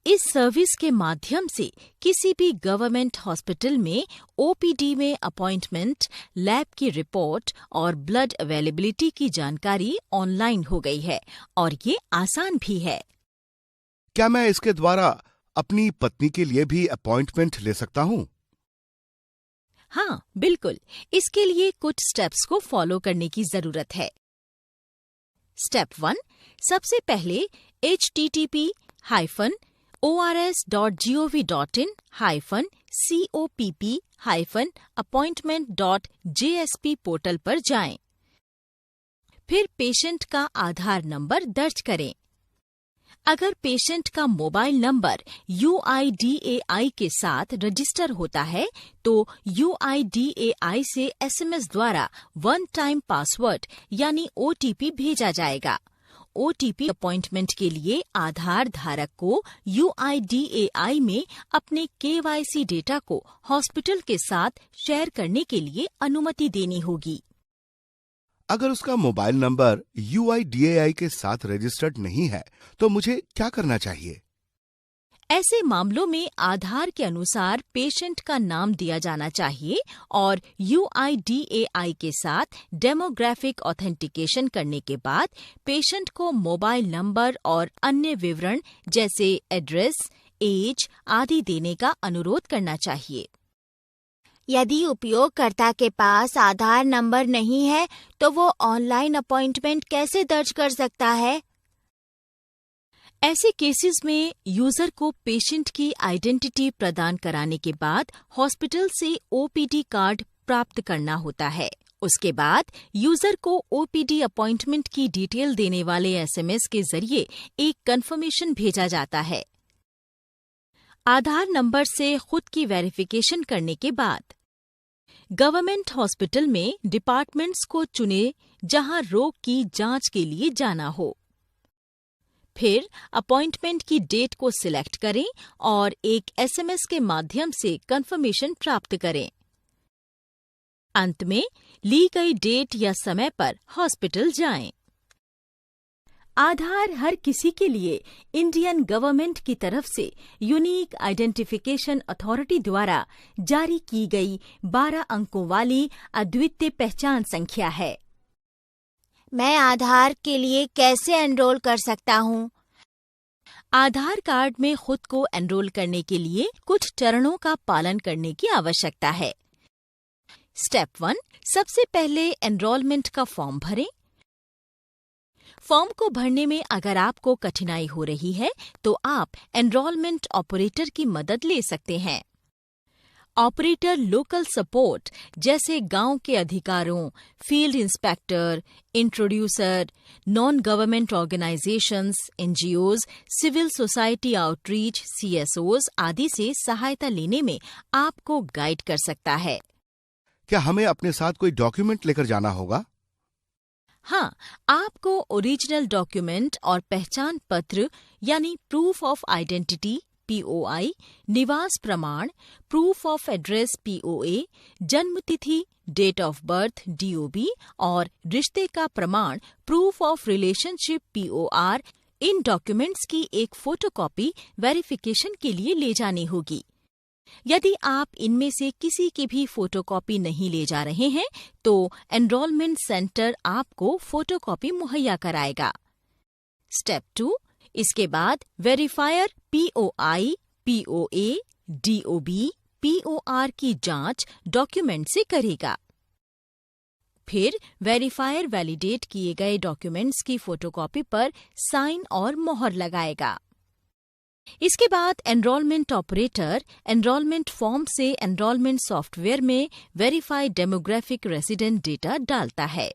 इस सर्विस के माध्यम से किसी भी गवर्नमेंट हॉस्पिटल में OPD में अपॉइंटमेंट, लैब की रिपोर्ट और ब्लड अवेलेबिलिटी की जानकारी ऑनलाइन हो गई है और ये आसान भी है। क्या मैं इसके द्वारा अपनी पत्नी के लिए भी अपॉइंटमेंट ले सकता हूँ? हाँ, बिल्कुल। इसके लिए कुछ स्टेप्स को फॉलो करने की जरूरत है। स्टेप 1, सबसे पहले http://ors.gov.in/copp-appointment.jsp पोर्टल पर जाएं। फिर पेशेंट का आधार नंबर दर्ज करें। अगर पेशेंट का मोबाइल नंबर UIDAI के साथ रजिस्टर होता है, तो UIDAI से SMS द्वारा वन टाइम पासवर्ड यानी OTP भेजा जाएगा। OTP अपॉइंटमेंट के लिए आधार धारक को UIDAI में अपने KYC डेटा को हॉस्पिटल के साथ शेयर करने के लिए अनुमति देनी होगी। अगर उसका मोबाइल नंबर UIDAI के साथ रजिस्टर्ड नहीं है तो मुझे क्या करना चाहिए? ऐसे मामलों में आधार के अनुसार पेशेंट का नाम दिया जाना चाहिए और UIDAI के साथ डेमोग्राफिक ऑथेंटिकेशन करने के बाद पेशेंट को मोबाइल नंबर और अन्य विवरण जैसे एड्रेस, एज आदि देने का अनुरोध करना चाहिए। यदि उपयोगकर्ता के पास आधार नंबर नहीं है तो वो ऑनलाइन अपॉइंटमेंट कैसे दर्ज कर सकता है? ऐसे केसेस में यूजर को पेशेंट की आइडेंटिटी प्रदान कराने के बाद हॉस्पिटल से OPD कार्ड प्राप्त करना होता है। उसके बाद यूजर को OPD अपॉइंटमेंट की डिटेल देने वाले SMS के जरिए एक कंफर्मेशन भेजा जाता है। आधार नंबर से खुद की वेरिफिकेशन करने के बाद गवर्नमेंट हॉस्पिटल में डिपार्टमेंट्स को चुने जहां रोग की जांच के लिए जाना हो। फिर अपॉइंटमेंट की डेट को सिलेक्ट करें और एक SMS के माध्यम से कंफर्मेशन प्राप्त करें। अंत में ली गई डेट या समय पर हॉस्पिटल जाएं। आधार हर किसी के लिए इंडियन गवर्नमेंट की तरफ से यूनिक आइडेंटिफिकेशन अथॉरिटी द्वारा जारी की गई 12 अंकों वाली अद्वितीय पहचान संख्या है। मैं आधार के लिए कैसे एनरोल कर सकता हूँ? आधार कार्ड में खुद को एनरोल करने के लिए कुछ चरणों का पालन करने की आवश्यकता है। स्टेप 1, सबसे पहले एनरोलमेंट का फॉर्म भरें। फॉर्म को भरने में अगर आपको कठिनाई हो रही है तो आप एनरोलमेंट ऑपरेटर की मदद ले सकते हैं। ऑपरेटर लोकल सपोर्ट जैसे गांव के अधिकारों, field inspector, introducer, non government organisations, NGOs, civil society outreach, CSOs आदि से सहायता लेने में आपको गाइड कर सकता है। क्या हमें अपने साथ कोई डॉक्यूमेंट लेकर जाना होगा? हाँ, आपको ओरिजिनल डॉक्यूमेंट और पहचान पत्र यानी प्रूफ ऑफ आइडेंटिटी POI, निवास प्रमाण, प्रूफ ऑफ एड्रेस POA, जन्म तिथि, डेट ऑफ बर्थ DOB और रिश्ते का प्रमाण proof of relationship POR, in documents की एक फोटोकॉपी वेरिफिकेशन के लिए ले जानी होगी। यदि आप इनमें से किसी की भी फोटोकॉपी नहीं ले जा रहे हैं तो एनरोलमेंट सेंटर आपको फोटोकॉपी मुहैया कराएगा। स्टेप 2, इसके बाद verifier POI, POA, DOB, POR की जांच डॉक्यूमेंट से करेगा। फिर वेरीफायर वैलिडेट किए गए डॉक्यूमेंट्स की फोटोकॉपी पर साइन और मोहर लगाएगा। इसके बाद एनरोलमेंट ऑपरेटर एनरोलमेंट फॉर्म से एनरोलमेंट सॉफ्टवेयर में वेरीफाइड डेमोग्राफिक रेजिडेंट डेटा डालता है।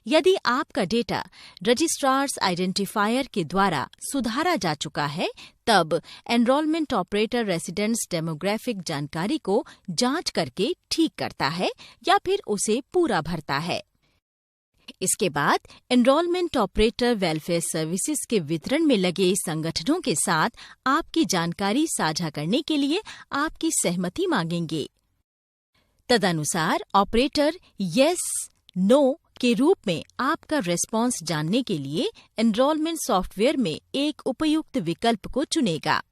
यदि आपका डेटा रजिस्ट्रार्स आइडेंटिफायर के द्वारा सुधारा जा चुका है तब एनरोलमेंट ऑपरेटर रेसिडेंट्स डेमोग्राफिक जानकारी को जांच करके ठीक करता है या फिर उसे पूरा भरता है। इसके बाद एनरोलमेंट ऑपरेटर वेलफेयर सर्विसेज के वितरण में लगे संगठनों के साथ आपकी जानकारी साझा करने के लिए आपकी सहमति मांगेंगे। तदनुसार ऑपरेटर यस, नो के रूप में आपका रेस्पॉन्स जानने के लिए एनरोलमेंट सॉफ्टवेयर में एक उपयुक्त विकल्प को चुनेगा।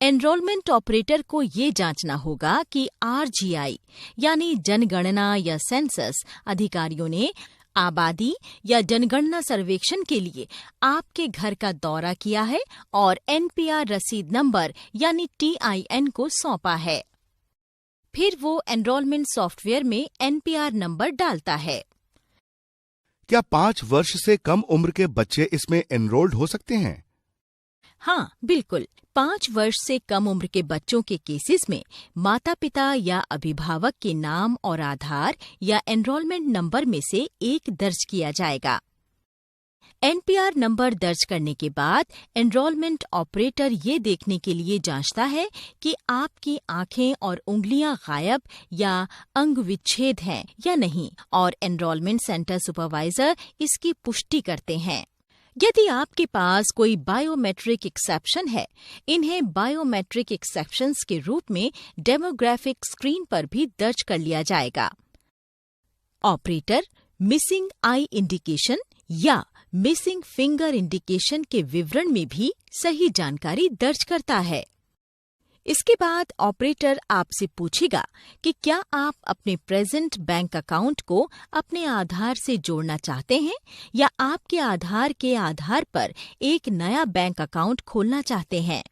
एनरोलमेंट ऑपरेटर को ये जांचना होगा कि RGI यानी जनगणना या सेंसस अधिकारियों ने आबादी या जनगणना सर्वेक्षण के लिए आपके घर का दौरा किया है और NPR रसीद नंबर यानी TIN को सौंपा है। फिर वो एनरोलमेंट सॉफ्टवेयर में NPR नंबर डालता है। क्या 5 वर्ष से कम उम्र के बच्चे इसमें एनरोल्ड हो सकते हैं? हाँ, बिल्कुल। 5 वर्ष से कम उम्र के बच्चों के केसेस में माता पिता या अभिभावक के नाम और आधार या एनरोलमेंट नंबर में से एक दर्ज किया जाएगा। NPR नंबर दर्ज करने के बाद एनरोलमेंट ऑपरेटर ये देखने के लिए जांचता है कि आपकी आंखें और उंगलियां गायब या अंग विच्छेद हैं या नहीं और एनरोलमेंट सेंटर सुपरवाइजर इसकी पुष्टि करते हैं। यदि आपके पास कोई बायोमेट्रिक एक्सेप्शन है, इन्हें बायोमेट्रिक एक्सेप्शंस के रूप में डेमोग्राफिक स्क्रीन पर भी दर्ज कर लिया जाएगा। ऑपरेटर मिसिंग आई इंडिकेशन या मिसिंग फिंगर इंडिकेशन के विवरण में भी सही जानकारी दर्ज करता है। इसके बाद ऑपरेटर आपसे पूछेगा कि क्या आप अपने प्रेजेंट बैंक अकाउंट को अपने आधार से जोड़ना चाहते हैं या आपके आधार के आधार पर एक नया बैंक अकाउंट खोलना चाहते हैं।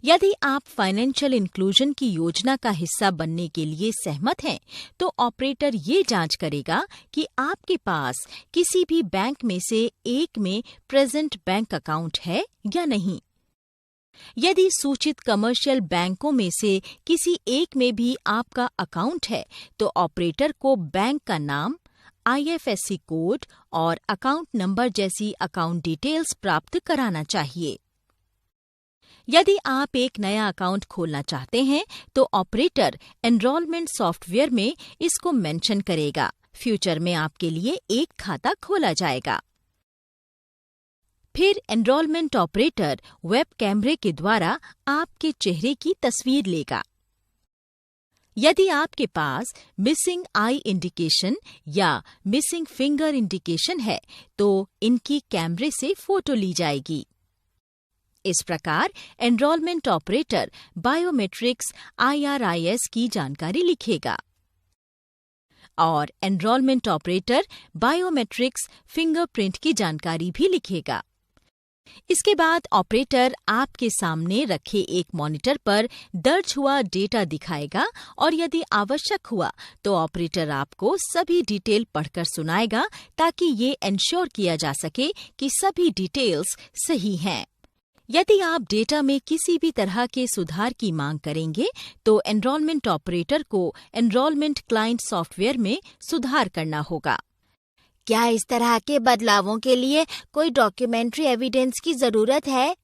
यदि आप फाइनेंशियल इंक्लूजन की योजना का हिस्सा बनने के लिए सहमत हैं, तो ऑपरेटर ये जांच करेगा कि आपके पास किसी भी बैंक में से एक में प्रेजेंट बैंक अकाउंट है या नहीं। यदि सूचित कमर्शियल बैंकों में से किसी एक में भी आपका अकाउंट है, तो ऑपरेटर को बैंक का नाम, IFSC कोड और अकाउंट नंबर जैसी अकाउंट डिटेल्स प्राप्त कराना चाहिए। यदि आप एक नया अकाउंट खोलना चाहते हैं, तो ऑपरेटर एनरोलमेंट सॉफ्टवेयर में इसको मेंशन करेगा। फ्यूचर में आपके लिए एक खाता खोला जाएगा। फिर एनरोलमेंट ऑपरेटर वेब कैमरे के द्वारा आपके चेहरे की तस्वीर लेगा। यदि आपके पास मिसिंग आई इंडिकेशन या मिसिंग फिंगर इंडिकेशन है, तो इनकी कैमरे से फोटो ली जाएगी। इस प्रकार एनरोलमेंट ऑपरेटर बायोमेट्रिक्स IRIS की जानकारी लिखेगा और एनरोलमेंट ऑपरेटर बायोमेट्रिक्स फिंगरप्रिंट की जानकारी भी लिखेगा। इसके बाद ऑपरेटर आपके सामने रखे एक मॉनिटर पर दर्ज हुआ डेटा दिखाएगा और यदि आवश्यक हुआ तो ऑपरेटर आपको सभी डिटेल पढ़कर सुनाएगा ताकि ये एंश्योर किया जा सके कि सभी डिटेल्स सही हैं। यदि आप डेटा में किसी भी तरह के सुधार की मांग करेंगे, तो एनरोलमेंट ऑपरेटर को एनरोलमेंट क्लाइंट सॉफ्टवेयर में सुधार करना होगा। क्या इस तरह के बदलावों के लिए कोई डॉक्यूमेंट्री एविडेंस की जरूरत है?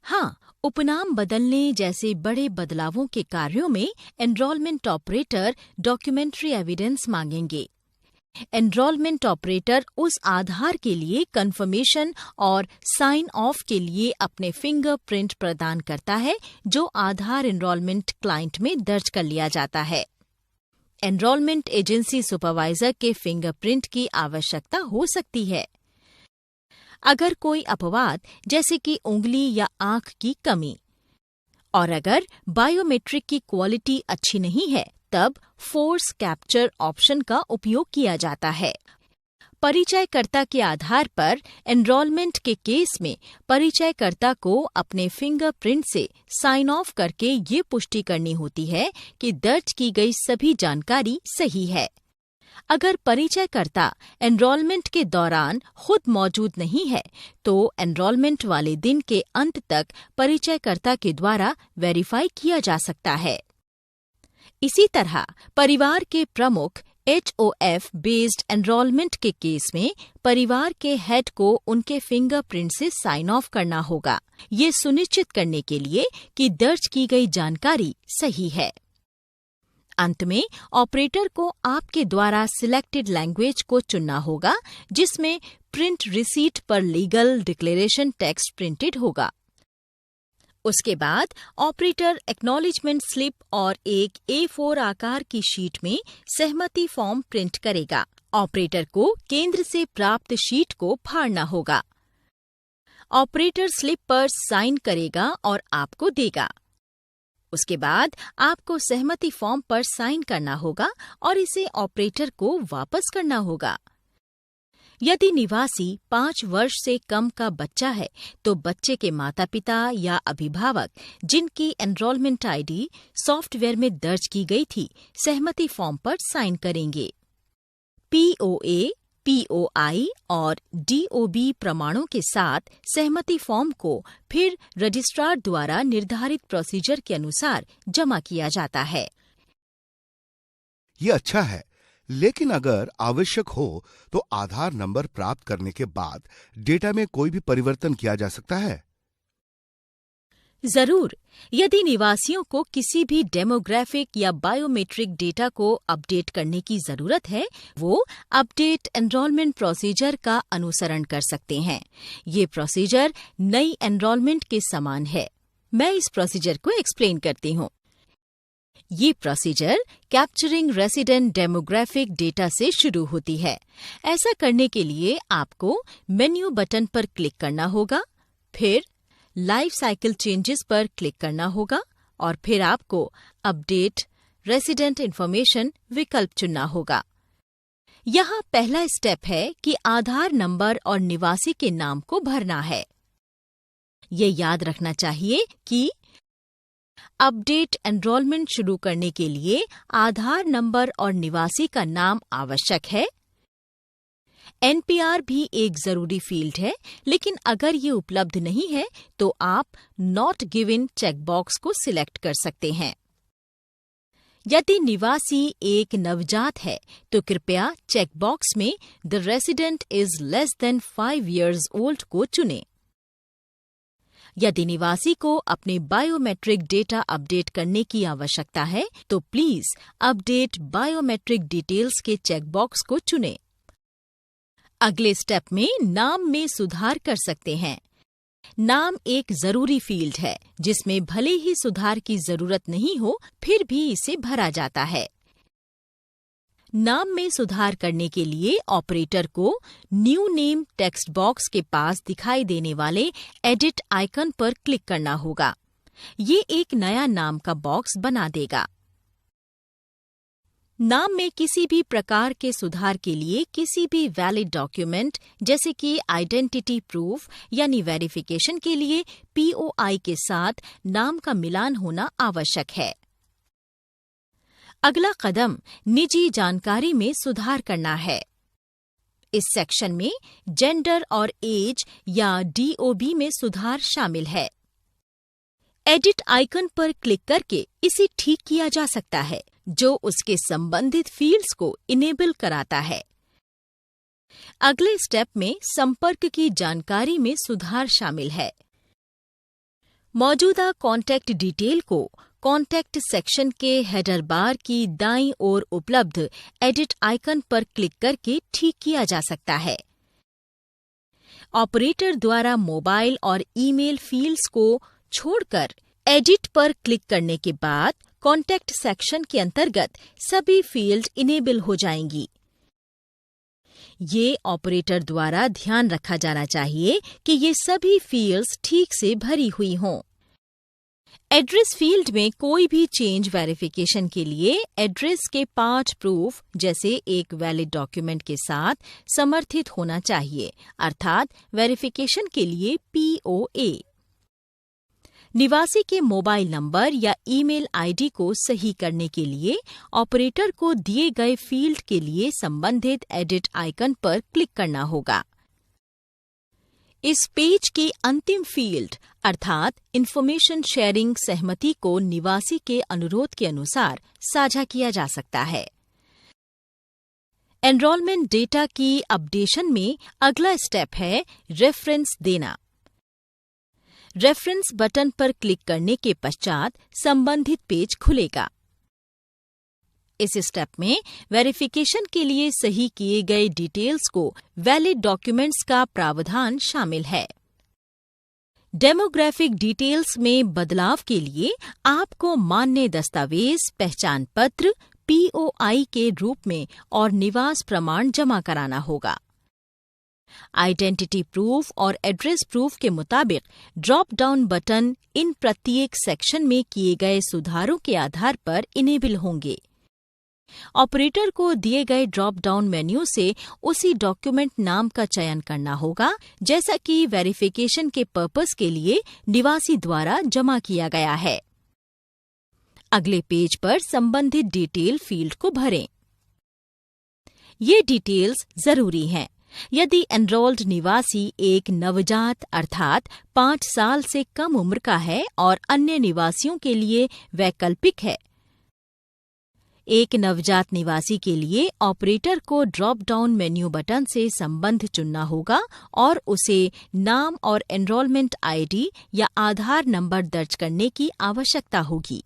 हाँ, उपनाम बदलने जैसे बड़े बदलावों के कार्यों में एनरोलमेंट ऑपरेटर डॉक्यूमेंट्री एविडेंस मांगेंगे। एनरोलमेंट ऑपरेटर उस आधार के लिए कंफर्मेशन और साइन ऑफ के लिए अपने फिंगरप्रिंट प्रदान करता है जो आधार एनरोलमेंट क्लाइंट में दर्ज कर लिया जाता है। एनरोलमेंट एजेंसी सुपरवाइजर के फिंगरप्रिंट की आवश्यकता हो सकती है। अगर कोई अपवाद जैसे कि उंगली या आंख की कमी और अगर बायोमेट्रिक की क्वालिटी अच्छी नहीं है, तब फोर्स कैप्चर ऑप्शन का उपयोग किया जाता है। परिचयकर्ता के आधार पर एनरोलमेंट के केस में परिचयकर्ता को अपने फिंगरप्रिंट से साइन ऑफ करके ये पुष्टि करनी होती है कि दर्ज की गई सभी जानकारी सही है। अगर परिचयकर्ता एनरोलमेंट के दौरान खुद मौजूद नहीं है, तो एनरोलमेंट वाले दिन के अंत तक परिचयकर्ता के द्वारा वेरीफाई किया जा सकता है। इसी तरह परिवार के प्रमुख HOF बेस्ड एनरोलमेंट के केस में परिवार के हेड को उनके फिंगरप्रिंट से साइन ऑफ करना होगा, ये सुनिश्चित करने के लिए कि दर्ज की गई जानकारी सही है। अंत में ऑपरेटर को आपके द्वारा सिलेक्टेड लैंग्वेज को चुनना होगा जिसमें प्रिंट रिसीट पर लीगल डिक्लेरेशन टेक्स्ट प्रिंटेड होगा। उसके बाद ऑपरेटर एक्नॉलेजमेंट स्लिप और एक A4 आकार की शीट में सहमति फॉर्म प्रिंट करेगा। ऑपरेटर को केंद्र से प्राप्त शीट को फाड़ना होगा। ऑपरेटर स्लिप पर साइन करेगा और आपको देगा। उसके बाद आपको सहमति फॉर्म पर साइन करना होगा और इसे ऑपरेटर को वापस करना होगा। यदि निवासी 5 वर्ष से कम का बच्चा है, तो बच्चे के माता-पिता या अभिभावक जिनकी एनरोलमेंट ID सॉफ्टवेयर में दर्ज की गई थी, सहमति फॉर्म पर साइन करेंगे। POA, POI और DOB प्रमाणों के साथ सहमति फॉर्म को फिर रजिस्ट्रार द्वारा निर्धारित प्रोसीजर के अनुसार जमा किया जाता है। ये अच्छा है, लेकिन अगर आवश्यक हो तो आधार नंबर प्राप्त करने के बाद डेटा में कोई भी परिवर्तन किया जा सकता है? जरूर। यदि निवासियों को किसी भी डेमोग्राफिक या बायोमेट्रिक डेटा को अपडेट करने की जरूरत है, वो अपडेट एनरोलमेंट प्रोसीजर का अनुसरण कर सकते हैं। ये प्रोसीजर नई एनरोलमेंट के समान है। मैं इस प्रोसीजर को एक्सप्लेन करती हूँ। ये procedure capturing resident demographic data से शुरू होती है। ऐसा करने के लिए आपको मेन्यू बटन पर क्लिक करना होगा, फिर लाइफ साइकिल चेंजेस पर क्लिक करना होगा और फिर आपको अपडेट रेसिडेंट इंफॉर्मेशन विकल्प चुनना होगा। यहाँ पहला स्टेप है कि आधार नंबर और निवासी के नाम को भरना है। ये याद रखना चाहिए कि अपडेट एनरोलमेंट शुरू करने के लिए आधार नंबर और निवासी का नाम आवश्यक है। एनपीआर भी एक जरूरी फील्ड है, लेकिन अगर ये उपलब्ध नहीं है तो आप नॉट गिवन चेकबॉक्स को सिलेक्ट कर सकते हैं। यदि निवासी एक नवजात है तो कृपया चेकबॉक्स में the resident is less than 5 years old को चुनें। यदि निवासी को अपने बायोमेट्रिक डेटा अपडेट करने की आवश्यकता है तो प्लीज अपडेट बायोमेट्रिक डिटेल्स के चेकबॉक्स को चुनें। अगले स्टेप में नाम में सुधार कर सकते हैं। नाम एक जरूरी फील्ड है जिसमें भले ही सुधार की जरूरत नहीं हो, फिर भी इसे भरा जाता है। नाम में सुधार करने के लिए ऑपरेटर को न्यू नेम टेक्स्ट बॉक्स के पास दिखाई देने वाले एडिट आइकन पर क्लिक करना होगा। ये एक नया नाम का बॉक्स बना देगा। नाम में किसी भी प्रकार के सुधार के लिए किसी भी वैलिड डॉक्यूमेंट जैसे कि आइडेंटिटी प्रूफ यानी वेरिफिकेशन के लिए POI के साथ नाम का मिलान होना आवश्यक है। अगला कदम निजी जानकारी में सुधार करना है। इस सेक्शन में जेंडर और एज या DOB में सुधार शामिल है। एडिट आइकन पर क्लिक करके इसे ठीक किया जा सकता है, जो उसके संबंधित फील्ड्स को इनेबल कराता है। अगले स्टेप में संपर्क की जानकारी में सुधार शामिल है। मौजूदा कॉन्टैक्ट डिटेल को कॉन्टैक्ट सेक्शन के हेडर बार की दाईं ओर उपलब्ध एडिट आइकन पर क्लिक करके ठीक किया जा सकता है। ऑपरेटर द्वारा मोबाइल और ईमेल फील्ड्स को छोड़कर एडिट पर क्लिक करने के बाद कॉन्टैक्ट सेक्शन के अंतर्गत सभी फील्ड इनेबल हो जाएंगी। ये ऑपरेटर द्वारा ध्यान रखा जाना चाहिए कि ये सभी फील्ड्स ठीक से भरी हुई हों। एड्रेस फील्ड में कोई भी चेंज वेरिफिकेशन के लिए एड्रेस के 5 प्रूफ जैसे एक वैलिड डॉक्यूमेंट के साथ समर्थित होना चाहिए, अर्थात वेरिफिकेशन के लिए POA। निवासी के मोबाइल नंबर या ईमेल आईडी को सही करने के लिए ऑपरेटर को दिए गए फील्ड के लिए संबंधित एडिट आइकन पर क्लिक करना होगा। इस पेज की अंतिम फील्ड अर्थात इंफॉर्मेशन शेयरिंग सहमति को निवासी के अनुरोध के अनुसार साझा किया जा सकता है। एनरोलमेंट डेटा की अपडेशन में अगला स्टेप है रेफरेंस देना। रेफरेंस बटन पर क्लिक करने के पश्चात संबंधित पेज खुलेगा। इस स्टेप में वेरिफिकेशन के लिए सही किए गए डिटेल्स को वैलिड डॉक्यूमेंट्स का प्रावधान शामिल है। डेमोग्राफिक डिटेल्स में बदलाव के लिए आपको मान्य दस्तावेज, पहचान पत्र, POI के रूप में और निवास प्रमाण जमा कराना होगा। आइडेंटिटी प्रूफ और एड्रेस प्रूफ के मुताबिक ड्रॉप डाउन बटन इन प्रत्येक सेक्शन में किए गए सुधारों के आधार पर इनेबल होंगे। ऑपरेटर को दिए गए ड्रॉप डाउन मेन्यू से उसी डॉक्यूमेंट नाम का चयन करना होगा जैसा कि वेरिफिकेशन के पर्पस के लिए निवासी द्वारा जमा किया गया है। अगले पेज पर संबंधित डिटेल फील्ड को भरें। ये डिटेल्स जरूरी हैं। यदि एनरोल्ड निवासी एक नवजात अर्थात 5 साल से कम उम्र का है और अन्य निवासियों के लिए वैकल्पिक है। एक नवजात निवासी के लिए ऑपरेटर को ड्रॉप डाउन मेन्यू बटन से संबंध चुनना होगा और उसे नाम और एनरोलमेंट ID या आधार नंबर दर्ज करने की आवश्यकता होगी।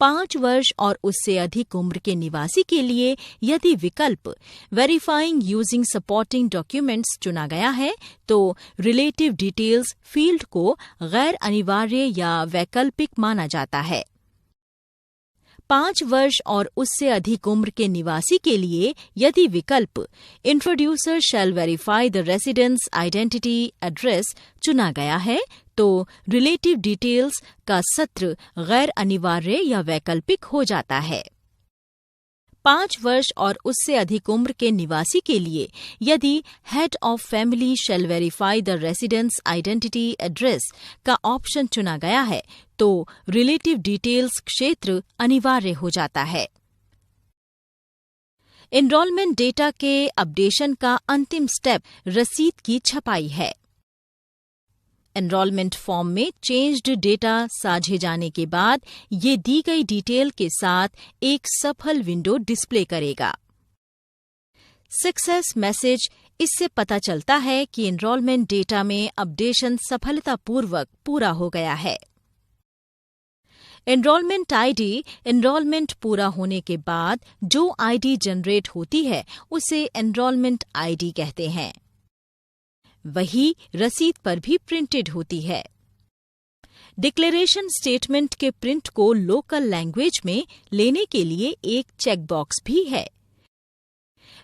5 वर्ष और उससे अधिक उम्र के निवासी के लिए यदि विकल्प वेरीफाइंग यूजिंग सपोर्टिंग डॉक्यूमेंट्स चुना गया है तो रिलेटिव डिटेल्स फील्ड को गैर अनिवार्य या वैकल्पिक माना जाता है। 5 वर्ष और उससे अधिक उम्र के निवासी के लिए यदि विकल्प introducer shall verify the residence identity address चुना गया है तो रिलेटिव डिटेल्स का सत्र गैर अनिवार्य या वैकल्पिक हो जाता है। 5 वर्ष और उससे अधिक उम्र के निवासी के लिए यदि head of family shall verify the residence identity address का ऑप्शन चुना गया है तो रिलेटिव डिटेल्स क्षेत्र अनिवार्य हो जाता है। एनरोलमेंट डेटा के अपडेशन का अंतिम स्टेप रसीद की छपाई है। एनरोलमेंट फॉर्म में चेंज्ड डेटा साझे जाने के बाद ये दी गई डिटेल के साथ एक सफल विंडो डिस्प्ले करेगा। सक्सेस मैसेज इससे पता चलता है कि एनरोलमेंट डेटा में अपडेशन सफलतापूर्वक पूरा हो गया है। एनरोलमेंट आईडी एनरोलमेंट पूरा होने के बाद जो आईडी जनरेट होती है उसे एनरोलमेंट आईडी कहते हैं। वही रसीद पर भी प्रिंटेड होती है। डिक्लेरेशन स्टेटमेंट के प्रिंट को लोकल लैंग्वेज में लेने के लिए एक चेकबॉक्स भी है।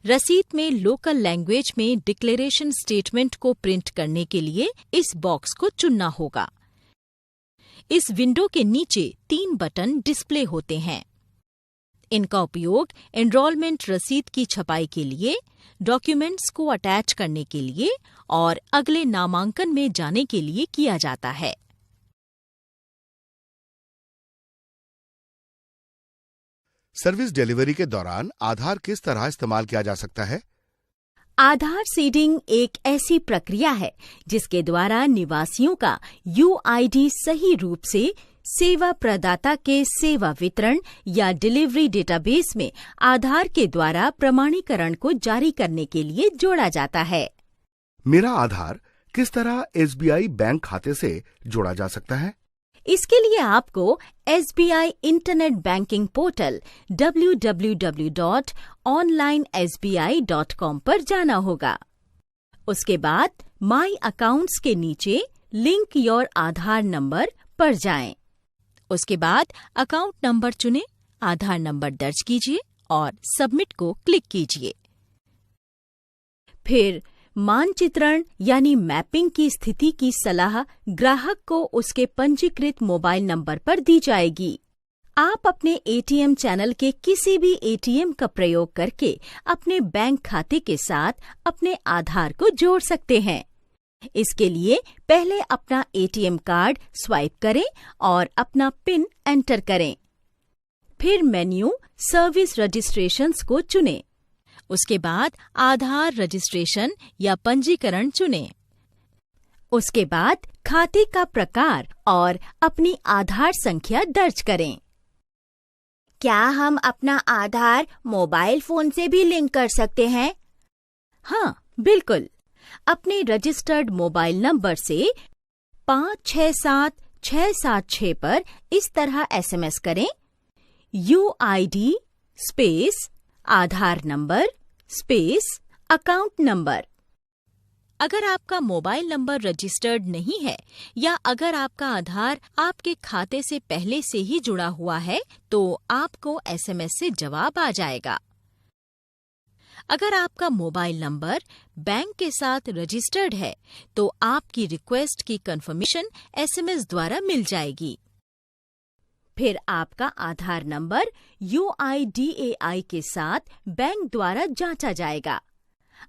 रसीद में लोकल लैंग्वेज में डिक्लेरेशन स्टेटमेंट को प्रिंट करने के लिए इस बॉक्स को चुनना होगा। इस विंडो के नीचे 3 बटन डिस्प्ले होते हैं। इनका उपयोग एनरोलमेंट रसीद की छपाई के लिए, डॉक्यूमेंट्स को अटैच करने के लिए और अगले नामांकन में जाने के लिए किया जाता है। सर्विस डिलीवरी के दौरान आधार किस तरह इस्तेमाल किया जा सकता है? आधार सीडिंग एक ऐसी प्रक्रिया है जिसके द्वारा निवासियों का यूआईडी सही रूप से सेवा प्रदाता के सेवा वितरण या डिलीवरी डेटाबेस में आधार के द्वारा प्रमाणीकरण को जारी करने के लिए जोड़ा जाता है। मेरा आधार किस तरह एसबीआई बैंक खाते से जोड़ा जा सकता है? इसके लिए आपको SBI internet banking portal www.onlinesbi.com पर जाना होगा। उसके बाद माई अकाउंट्स के नीचे लिंक योर आधार नंबर पर जाएं। उसके बाद अकाउंट नंबर चुनें, आधार नंबर दर्ज कीजिए और सबमिट को क्लिक कीजिए। फिर मानचित्रण यानी मैपिंग की स्थिति की सलाह ग्राहक को उसके पंजीकृत मोबाइल नंबर पर दी जाएगी। आप अपने एटीएम चैनल के किसी भी एटीएम का प्रयोग करके अपने बैंक खाते के साथ अपने आधार को जोड़ सकते हैं। इसके लिए पहले अपना एटीएम कार्ड स्वाइप करें और अपना पिन एंटर करें। फिर मेन्यू सर्विस रजिस्ट्रेशंस को चुनें। उसके बाद आधार रजिस्ट्रेशन या पंजीकरण चुनें। उसके बाद खाते का प्रकार और अपनी आधार संख्या दर्ज करें। क्या हम अपना आधार मोबाइल फोन से भी लिंक कर सकते हैं? हाँ, बिल्कुल। अपने रजिस्टर्ड मोबाइल नंबर से 567676 पर इस तरह एसएमएस करें, यूआईडी स्पेस आधार नंबर स्पेस अकाउंट नंबर। अगर आपका मोबाइल नंबर रजिस्टर्ड नहीं है या अगर आपका आधार आपके खाते से पहले से ही जुड़ा हुआ है तो आपको एसएमएस से जवाब आ जाएगा। अगर आपका मोबाइल नंबर बैंक के साथ रजिस्टर्ड है तो आपकी रिक्वेस्ट की कंफर्मेशन एसएमएस द्वारा मिल जाएगी। फिर आपका आधार नंबर यूआईडीएआई के साथ बैंक द्वारा जांचा जाएगा।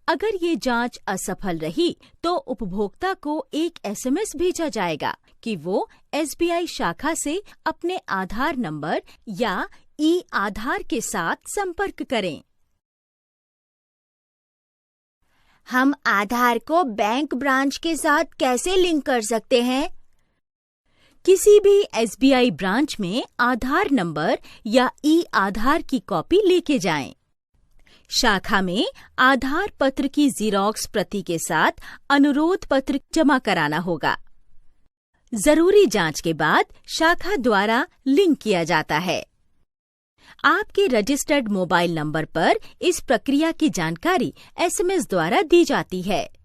अगर ये जांच असफल रही तो उपभोक्ता को एक एसएमएस भेजा जाएगा कि वो एसबीआई शाखा से अपने आधार नंबर या ई-आधार के साथ संपर्क करें। हम आधार को बैंक ब्रांच के साथ कैसे लिंक कर सकते हैं? किसी भी एसबीआई ब्रांच में आधार नंबर या ई-आधार की कॉपी लेके जाएं। शाखा में आधार पत्र की ज़ेरॉक्स प्रति के साथ अनुरोध पत्र जमा कराना होगा। जरूरी जांच के बाद शाखा द्वारा लिंक किया जाता है। आपके रजिस्टर्ड मोबाइल नंबर पर इस प्रक्रिया की जानकारी एसएमएस द्वारा दी जाती है।